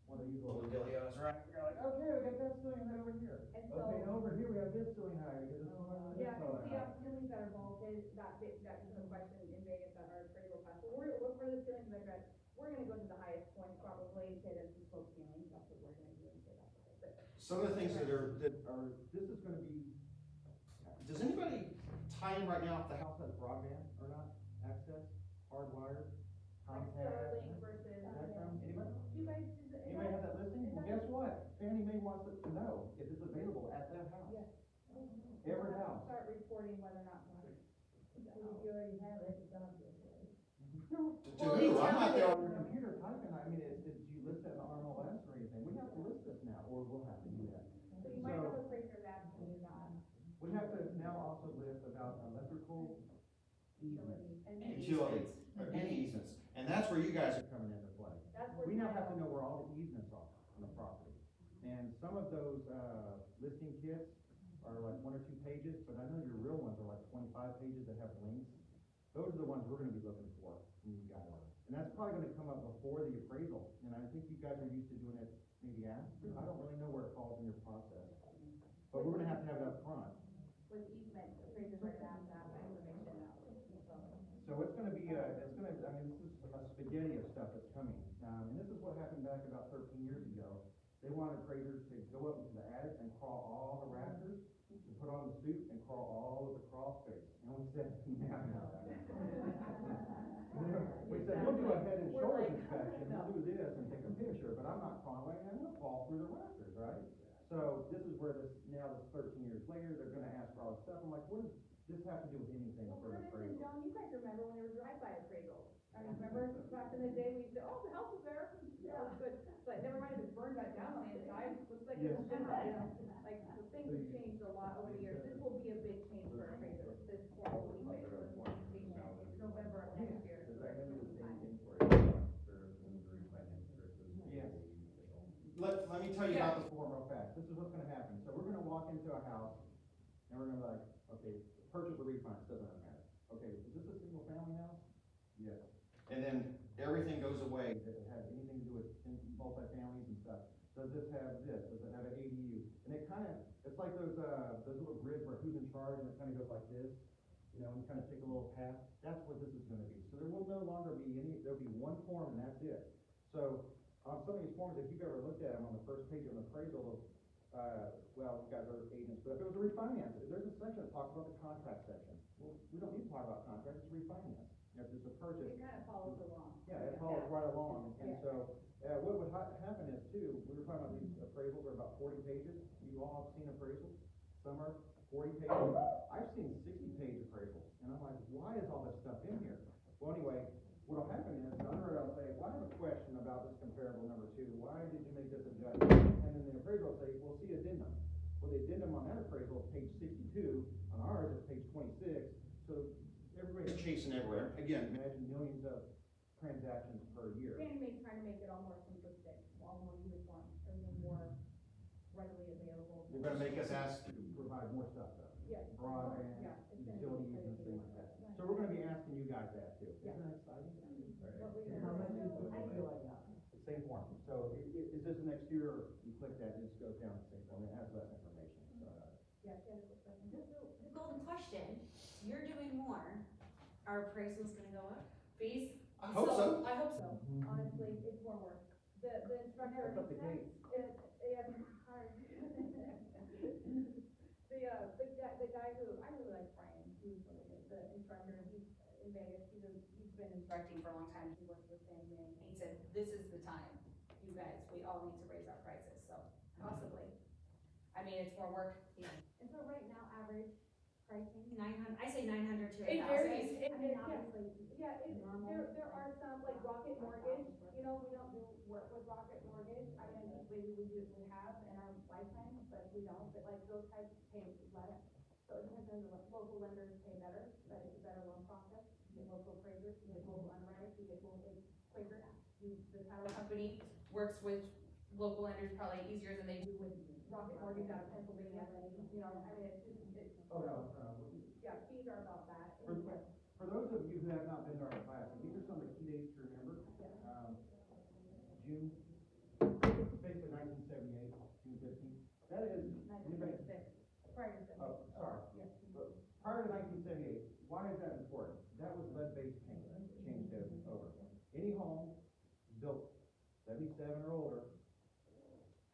one of these little videos, right? You're like, okay, we got that ceiling height over here. And so, Okay, now over here we have this ceiling height, because it's over this yeah, color because we have height. ceilings that are vaulted, that is a question in Vegas at our appraisal class. So we're for the ceiling measure, we're gonna go to the highest point probably, say that's the slope ceiling, that's what we're gonna do and say that's okay. But Some of the things that are, This is gonna be, does anybody time right now if the house has broadband or not, access, hardwired, like Comcast. Starlink versus, Spectrum, anybody? do you guys, Anybody have that listing? Well, guess what? Fannie Mae wants us to know if it's available at that house. Yes. Every house. Start reporting whether or not. If you already have it, it's obvious, right? to Well, who? I'm not there. on your computer typing, I mean, did you list that in RMLS or anything? We have to list this now, or we'll have to do that. So you might have appraisers asking you that. We have to now also list about electrical easements. Utilities, and easements, and that's where you guys are coming into play. That's where. We now have to know where all the easements are on the property. And some of those, listing kits are like 1 or 2 pages, but I know your real ones are like 25 pages that have links. Those are the ones we're gonna be looking for from you guys. And that's probably gonna come up before the appraisal, and I think you guys are used to doing it maybe after, I don't really know where it falls in your process. But we're gonna have to have it up front. With easement, appraisers are gonna have that information now, so. So it's gonna be, I mean, this is a spaghetti of stuff that's coming. And this is what happened back about 13 years ago. They wanted appraisers to go up into the attic and crawl all the rafters, to put on the suit and crawl all of the crawl space. And we said, no. We said, we'll do a head and shoulders inspection, we'll do this and take a picture, but I'm not crawling, I'm gonna fall through the rafters, right? So this is where now this 13 years later, they're gonna ask for all this stuff. I'm like, what does this have to do with anything Well, for an Curtis and appraisal? John, you guys remember when there were drive-by appraisals? I mean, remember back in the day, we said, oh, the house is there, yeah, it's good, but never mind if it's burned back down on the inside, looks like it's, Yes. you know, like, so things have changed a lot over the years. This will be a big change for appraisers, this form will be big for November of next year. Does that gonna be the same thing for Yes. Let me tell you about the form real fast. This is what's gonna happen. So we're gonna walk into a house and we're gonna be like, okay, purchase or refinance, doesn't matter. Okay, is this a single family house? Yes. And then everything goes away that has anything to do with multifamilies and stuff. Does this have this? Does it have an ADU? And it it's like those little grids where who's in charge and it kinda goes like this. You know, and you kinda take a little path. That's what this is gonna be. So there will no longer be there'll be one form and that's it. So on some of these forms, if you've ever looked at them on the first page of an appraisal, well, you guys are agents, but if it was a refinance, there's a section that talks about the contract section. Well, we don't need to talk about contract, it's refinance. If it's a purchase. It kind of follows along. Yeah, it follows right along, and so, what would happen is too, we were talking about these appraisals are about 40 pages, you all have seen appraisals, some are 40 pages, I've seen 60-page appraisals, and I'm like, why is all this stuff in here? Well, anyway, what'll happen is, the underwriter will say, well, I have a question about this comparable number 2, why did you make this adjustment? And then the appraiser will say, well, see addendum. Well, the addendum on that appraisal is page 62, on ours it's page 26, so everybody's Chasing everywhere. Again, imagine millions of transactions per year. Fannie Mae's trying to make it all more simplistic, all more uniform, everything more readily available. they're gonna make us ask, To provide more stuff though. Yeah. Broadband, Yeah, it's gonna be utilities and things like that. So we're gonna be asking you guys that too. Yeah. Isn't that exciting? What we And how much is the I bill? feel like that. Same form. So is this an exterior, you click that, it just goes down the same form, it has less information, so. Yeah, she had a quick question. The golden question, you're doing more, are appraisals gonna go up? Fees? I hope so. I hope so. Honestly, it's more work. The instructor. That's up the gate. Hard. The guy who, I really like Brian, he's really good, the instructor, he's in Vegas, he's been been instructing for a long time, he works with Fannie Mae, he said, this is the time, you guys, we all need to raise our prices, so possibly. I mean, it's more work, you know. And so right now, average pricing, I say 900 to It 1,000. varies, I mean, yeah. obviously, Yeah, there are some, like Rocket Mortgage, you know, we don't do work with Rocket Mortgage, I mean, maybe we have in our lifetime, but we don't, but like those types pay less. So it depends on the local lenders pay better, but it's a better loan process, you get local appraisers, you get local underwriters, you get local appraisers. The title Company works with local lenders probably easier than they do with Rocket Mortgage out of Pennsylvania, you know, I mean, Oh, no, yeah, fees are about that. for those of you who have not been to our class, these are some of the key dates to remember. June, basically 1978, June 15th. That is, anybody, Prior to that. oh, sorry. Yes. But prior to 1978, why is that important? That was lead-based paint, changed over. Any home built 77 or older.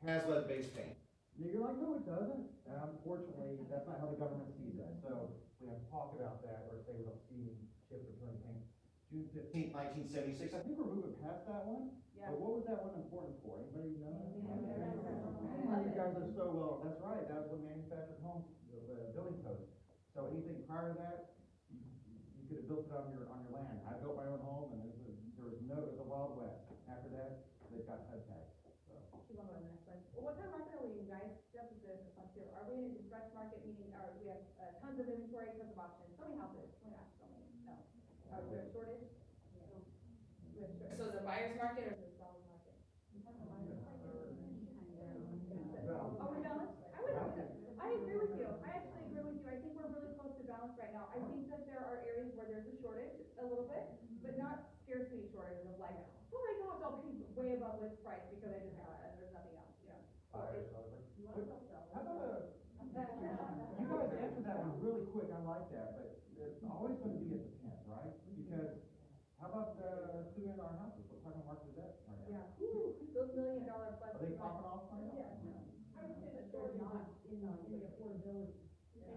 Has lead-based paint. Now, you're like, no, it doesn't. And unfortunately, that's not how the government sees it. So we have to talk about that, or say we don't see any chips or turning paint. June 15th, 1976, I think we're moving past that one. Yeah. But what was that one important for? Anybody know? You guys are so well, that's right, that was what manufactured homes, the building code. So anything prior to that, you could have built it on your land. I built my own home and there was a Wild West. After that, they got HUD tags, so. Keep on going to the next one. Well, what kind of market are we in, guys? Jeff is this one too. Are we in a distressed market, meaning, or we have tons of inventory because of auctions? So many houses, so many, no. We have shortage? We have shortage. So is it a buyer's market or? Seller's market. Well, Are we balanced? I agree with you. I actually agree with you. I think we're really close to balance right now. I think that there are areas where there's a shortage, a little bit, but not scarcity shortage of like, oh my gosh, I'll pay way above list price because I just got it and there's nothing else, yeah. buyers, so I was like, You want to sell? how about you guys answered that one really quick, I like that, but it's always gonna be, it depends, right? Because, how about the $2 million houses, what type of market is that right now? Yeah, whew, those $1 million plus. Are they popping off right now? Yeah. I would say the shortage not in the affordability.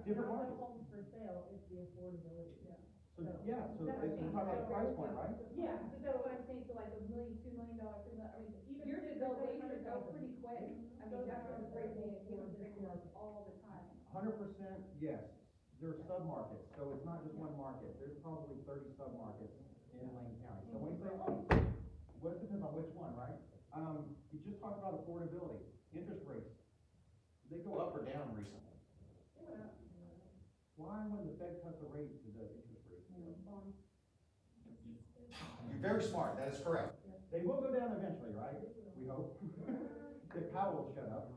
Different markets. Homes for sale, it's the affordability. Yeah. So, yeah, so we're talking about the price point, right? Yeah, so that's what I'm saying, so like those $1 million, $2 million, $3 million, I mean, even years ago, they used to go pretty quick. I mean, that's what the great thing is, we don't bring them all the time. 100% yes, there's sub-markets, so it's not just one market, there's probably 30 sub-markets in Lane County. So when you say, well, it depends on which one, right? You just talked about affordability, interest rates, they go Up up. or down recently? Why when the Fed cut the rate, did the interest rate? You're very smart, that is correct. They will go down eventually, right? We hope. If Powell will shut up.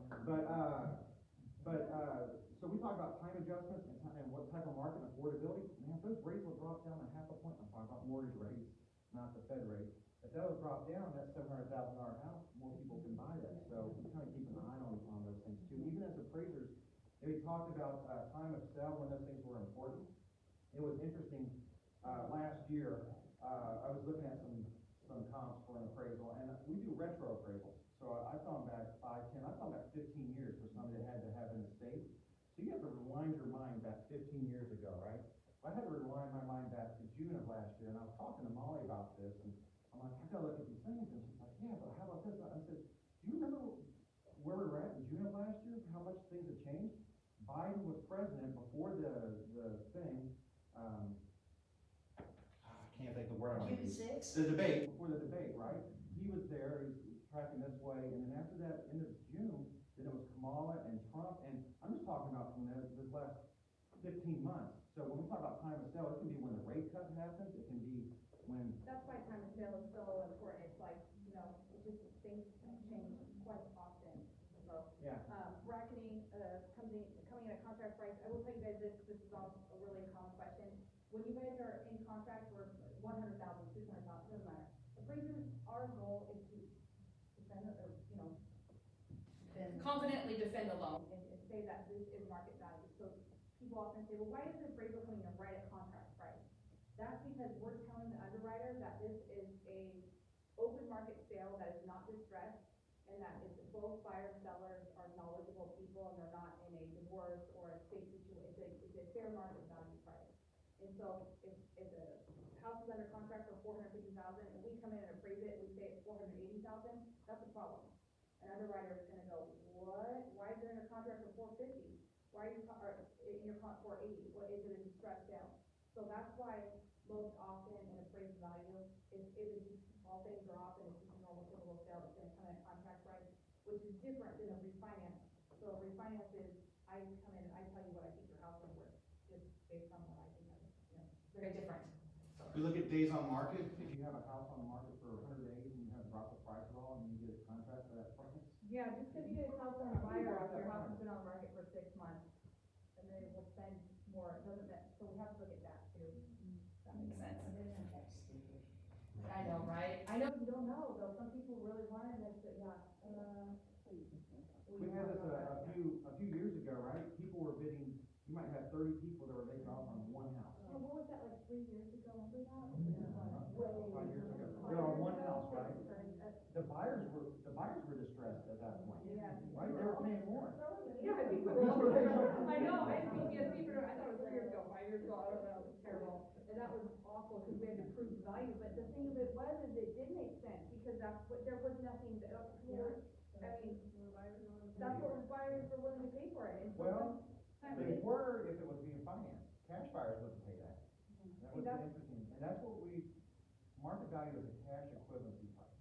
So we talk about time adjustments and what type of market and affordability. Man, if those rates will drop down a half a point, I'm talking about mortgage rates, not the Fed rate. If that will drop down, that $700,000 house, more people can buy that. So we kind of keep an eye on those things too. Even as appraisers, they talked about time of sale when those things were important. It was interesting, last year, I was looking at some comps for an appraisal, and we do retro appraisals. So I've gone back 5, 10, I've gone back 15 years for somebody that had to have an estate. So you have to rewind your mind back 15 years ago, right? I had to rewind my mind back to June of last year, and I was talking to Molly about this, and I'm like, I gotta look at these things, and she's like, yeah, but how about this? I said, do you remember where we were at in June of last year? How much things had changed? Biden was president before the thing, I can't think of the word I'm June using. 6th? The debate. before the debate, right? He was there, he's tracking this way, and then after that, end of June, then it was Kamala and Trump, and I'm just talking about from this last 15 months. So when we talk about time of sale, it can be when the rate cut happens, it can be when, That's why time of sale is so important. It's like, you know, it's just things change quite often. So, yeah. bracketing, coming in at contract price, I will tell you guys this is all a really common question. When you guys are in contract for 100,000, 200,000, doesn't matter. Appraisers, our goal is to defend, or, you know, Confidently defend the loan. and say that this is market value. So people often say, well, why is the appraisal coming in right at contract price? That's because we're telling the underwriter that this is a open market sale that is not distressed, and that it's both buyer and sellers are knowledgeable people, and they're not in a divorce or a state situation. It's a fair market value price. And so if the house is under contract for 450,000, and we come in and appraise it, we say it's 480,000, that's a problem. Another writer is gonna go, what, why is it in a contract for 450? Why are you, in your con 480, what, is it a distressed sale? So that's why most often an appraised value, if it's just all things are off and it's just a normal typical sale, it's gonna come in at contract price, which is different than a refinance. So a refinance is, I come in and I tell you what I think your house is worth, just based on what I think of, Very different. If we look at days on market, if you have a house on the market for 100 days and you haven't dropped the price at all and you get a contract for that price, Yeah, just because you get a California buyer, if your house has been on the market for 6 months, and they will spend more, doesn't that, so we have to look at that too. That makes sense. sense. I know, right? I know you don't know, though, some people really want it, and it's, yeah, We had this a few years ago, right? People were bidding, you might have 30 people that were making off on one house. oh, what was that, like 3 years ago, remember that? 5 years ago. They're on one house, right? The buyers were distressed at that point. Yeah. Right? They were paying more. Yeah, I think we were all, I know, I had PTSD for, I thought it was 3 years ago, 5 years ago, I don't know, it was terrible. And that was awful, because we had to prove value, but the thing of it was, is it did make sense, because that's what, there was nothing that, I mean, that's what buyers were willing to pay for it, and so. Well, they were if it was being financed. Cash buyers wouldn't pay that. That was interesting, and that's what market value is a cash equivalency price.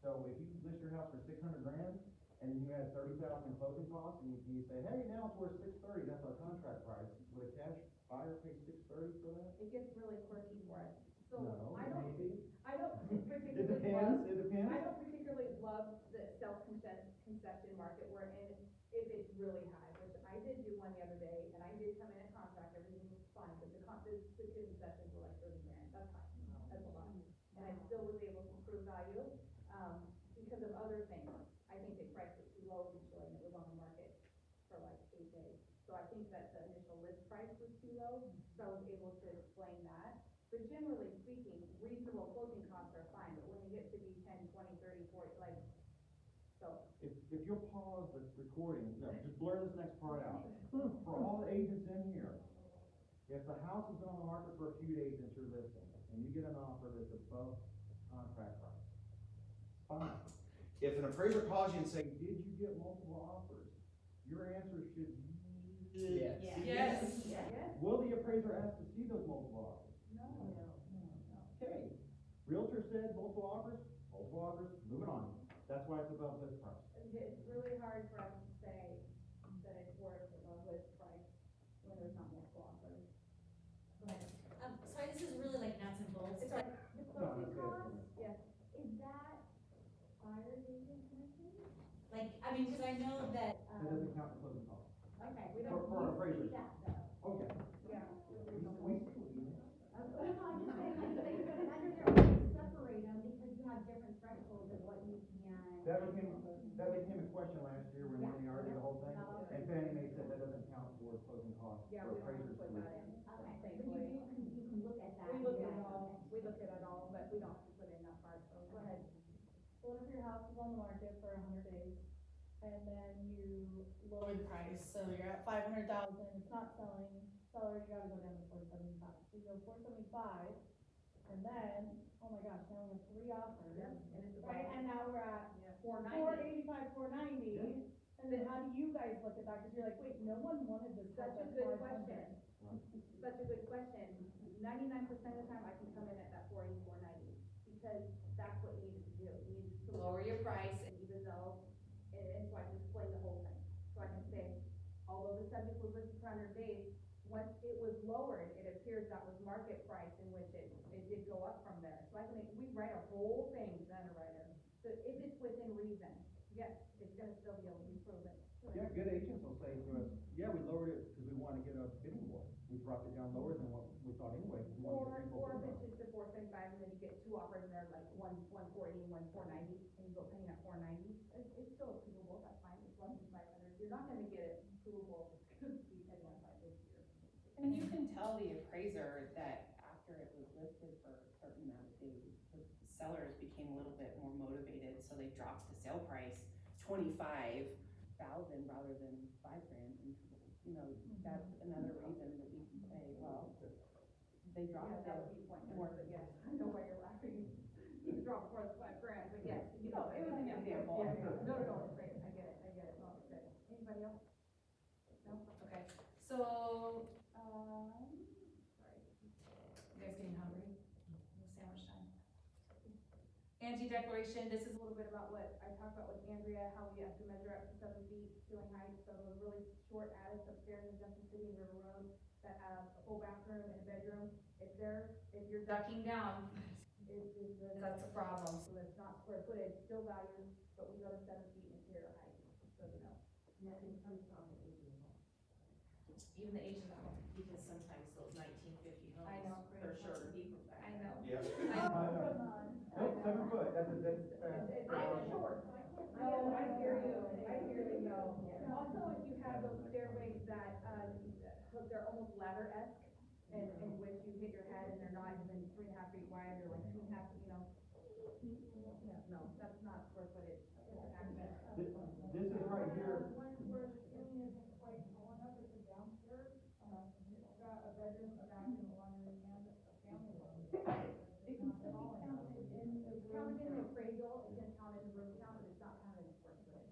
So if you list your house for 600 grand, and you add 30,000 in closing costs, and you say, hey, now it's worth 630, that's our contract price, would a cash buyer pay 630 for that? It gets really quirky for us, so No, I don't maybe. particularly It depends, love, it depends. I don't particularly love the self-concession market we're in, if it's really high, which I did do one the other day, and I did come in at contract, everything was fine, but the concessions were like 30 grand, that's high, that's a lot. And I still was able to prove value, because of other things. I think they priced it too low initially, and it was on the market for like 8 days. So I think that the initial list price was too low, so I was able to explain that. But generally speaking, reasonable closing costs are fine, but when you get to be 10, 20, 30, 40, like, so. If you'll pause the recording, no, just blur this next part out. For all the agents in here, if the house has been on the market for a few days since you're listing, and you get an offer that's above contract price, fine. If an appraiser calls you and say, Did you get multiple offers? Your answer should be yes. Yes. Will the appraiser ask to see those multiple offers? No. Okay. Realtor said multiple offers, moving on. That's why it's above list price. It's really hard for us to say that it's worth above list price when there's not multiple offers. Go ahead. Sorry, this is really like nuts and bolts. It's like, the closing No, that's costs, yes, is that buyer's agent commission? Like, I mean, because I know that, That doesn't count the closing costs. Okay, we For don't appraisers. see that though. Oh, yeah. Yeah. We see what you mean. I'm just saying, but under there, we separate them because you have different thresholds of what you can. That became a question last year when we argued the whole thing, and Fannie Mae said that doesn't count towards closing costs Yeah, for we don't have to appraisers. put to that list. in. okay, But but you can look at that. We look at it all, but we don't have to put in that part, so go ahead. So what if your house is on the market for 100 days, and then you lower the price, so you're at 500,000, it's not selling, seller, you gotta go down to 475. So you go 475, and then, oh my gosh, now we have 3 offers. And it's Right, and now we're at 490. 485, 490, and then how do you guys look at that? Cause you're like, wait, no one wanted this. Such a at good 500. question. Such a good question. 99% of the time, I can come in at that 480, 490, because that's what you needed to do. You needed to Lower your price. and even though, and so I can explain the whole thing. So I can say, although the subject was listed for 100 days, once it was lowered, it appears that was market price in which it did go up from there. So I can we write a whole thing as an underwriter. So if it's within reason, yes, it's gonna still be able to be proven. Yeah, good agents will say to us, yeah, we lowered it because we wanted to get a bidding war. We dropped it down lower than what we thought anyway. We wanted to get people Or if bidding it's just a 475 and then you get 2 offers and they're like 480 and 490 and you go paying at 490, it's still approvable, that's fine, it's less than 500. You're not gonna get it approvable because it's depending on 550 or. And you can tell the appraiser that after it was listed for a certain amount of days, the sellers became a little bit more motivated, so they dropped the sale price 25,000 rather than 5 grand. And, you know, that's another reason that we can say, well, they dropped Yeah, that it would be pointless, more. but yes, I know what you're anti-declaration, this is A little bit about what I talked about with Andrea, how we have to measure up to 7 feet ceiling height, so those really short attics upstairs in Junction City and River Road that have a full bathroom and a bedroom, if you're ducking down, that's a problem. So that's not square footage, still values, but we go to 7 feet interior height, so you know. Nothing comes on the aging home. Even the Asian home. Because sometimes those 1950 homes. I know. For sure, people back I then. know. Yeah. Nope, 7 foot, that's a, I'm short, so I can't. No, I hear you, no. And also, if you have those stairways that, they're almost ladder-esque, and which you hit your head and they're not even 3.5 feet wide, they're like 2.5, you know. No, that's not square footage. this is right here, One where the ceiling isn't quite tall enough, it's a downstairs, it's got a bedroom, a bathroom, a laundry, and a family room. It's counted in the appraisal, it's gonna count in the room count, but it's not counted in square footage.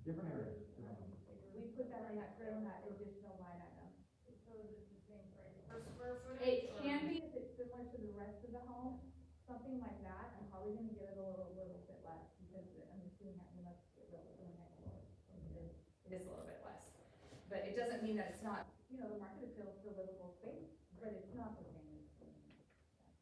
different areas. We put that in that additional line item. So is it the same price per square footage? It can be, if it's similar to the rest of the home, something like that, I'm probably gonna get it a little bit less, because I'm assuming that we must get rid of the next floor. It is a little bit less. But it doesn't mean that it's not, You know, the market appeals for livable space, but it's not the same as.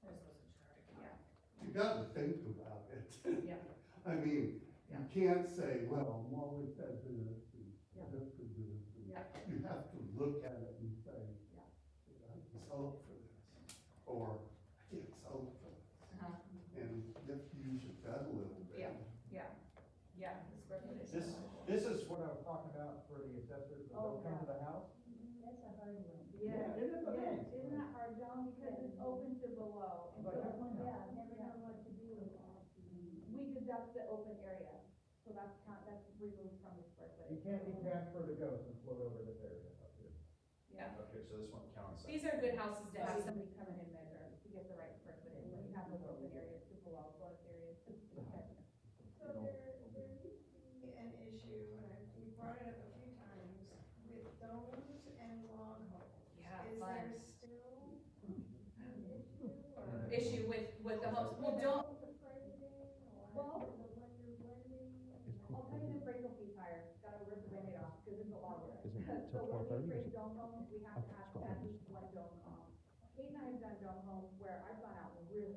I just wasn't sure. yeah, You gotta think about it. yeah. I mean, you can't say, well, Molly said this, and Yeah. this could do this. And Yeah. You have to look at it and say, Yeah. I can sell it for this, or I can't sell it for this. Uh-huh. And you have to use your gut a little bit. Yeah, the square footage. This is what I was talking about for the assessors, that Oh, don't come to the house. That's a hard one. Yeah, It is a thing. isn't that hard, Joan, because it's open to below, and But so, that's my house. Yeah, never know what to do with that. we deduct the open area, so that's removed from the square You footage. can't be transferred to ghost and float over this area up here. Yeah. Okay, so this one counts. These are good houses to To have have some. somebody come in and measure to get the right square footage, when you have those open areas to below, flood areas to. So there used to be an issue, and we brought it up a few times, with domes and log homes. Yeah, Is fun. there still an issue, or? Issue with the homes. Well, don't, Well, I'll tell you the appraisal fee's higher, gotta rip the Band-Aid off, because it's a lot of work. So when we appraise dome homes, we have to have at least one dome home. Kate and I have done dome homes where I've gone out and really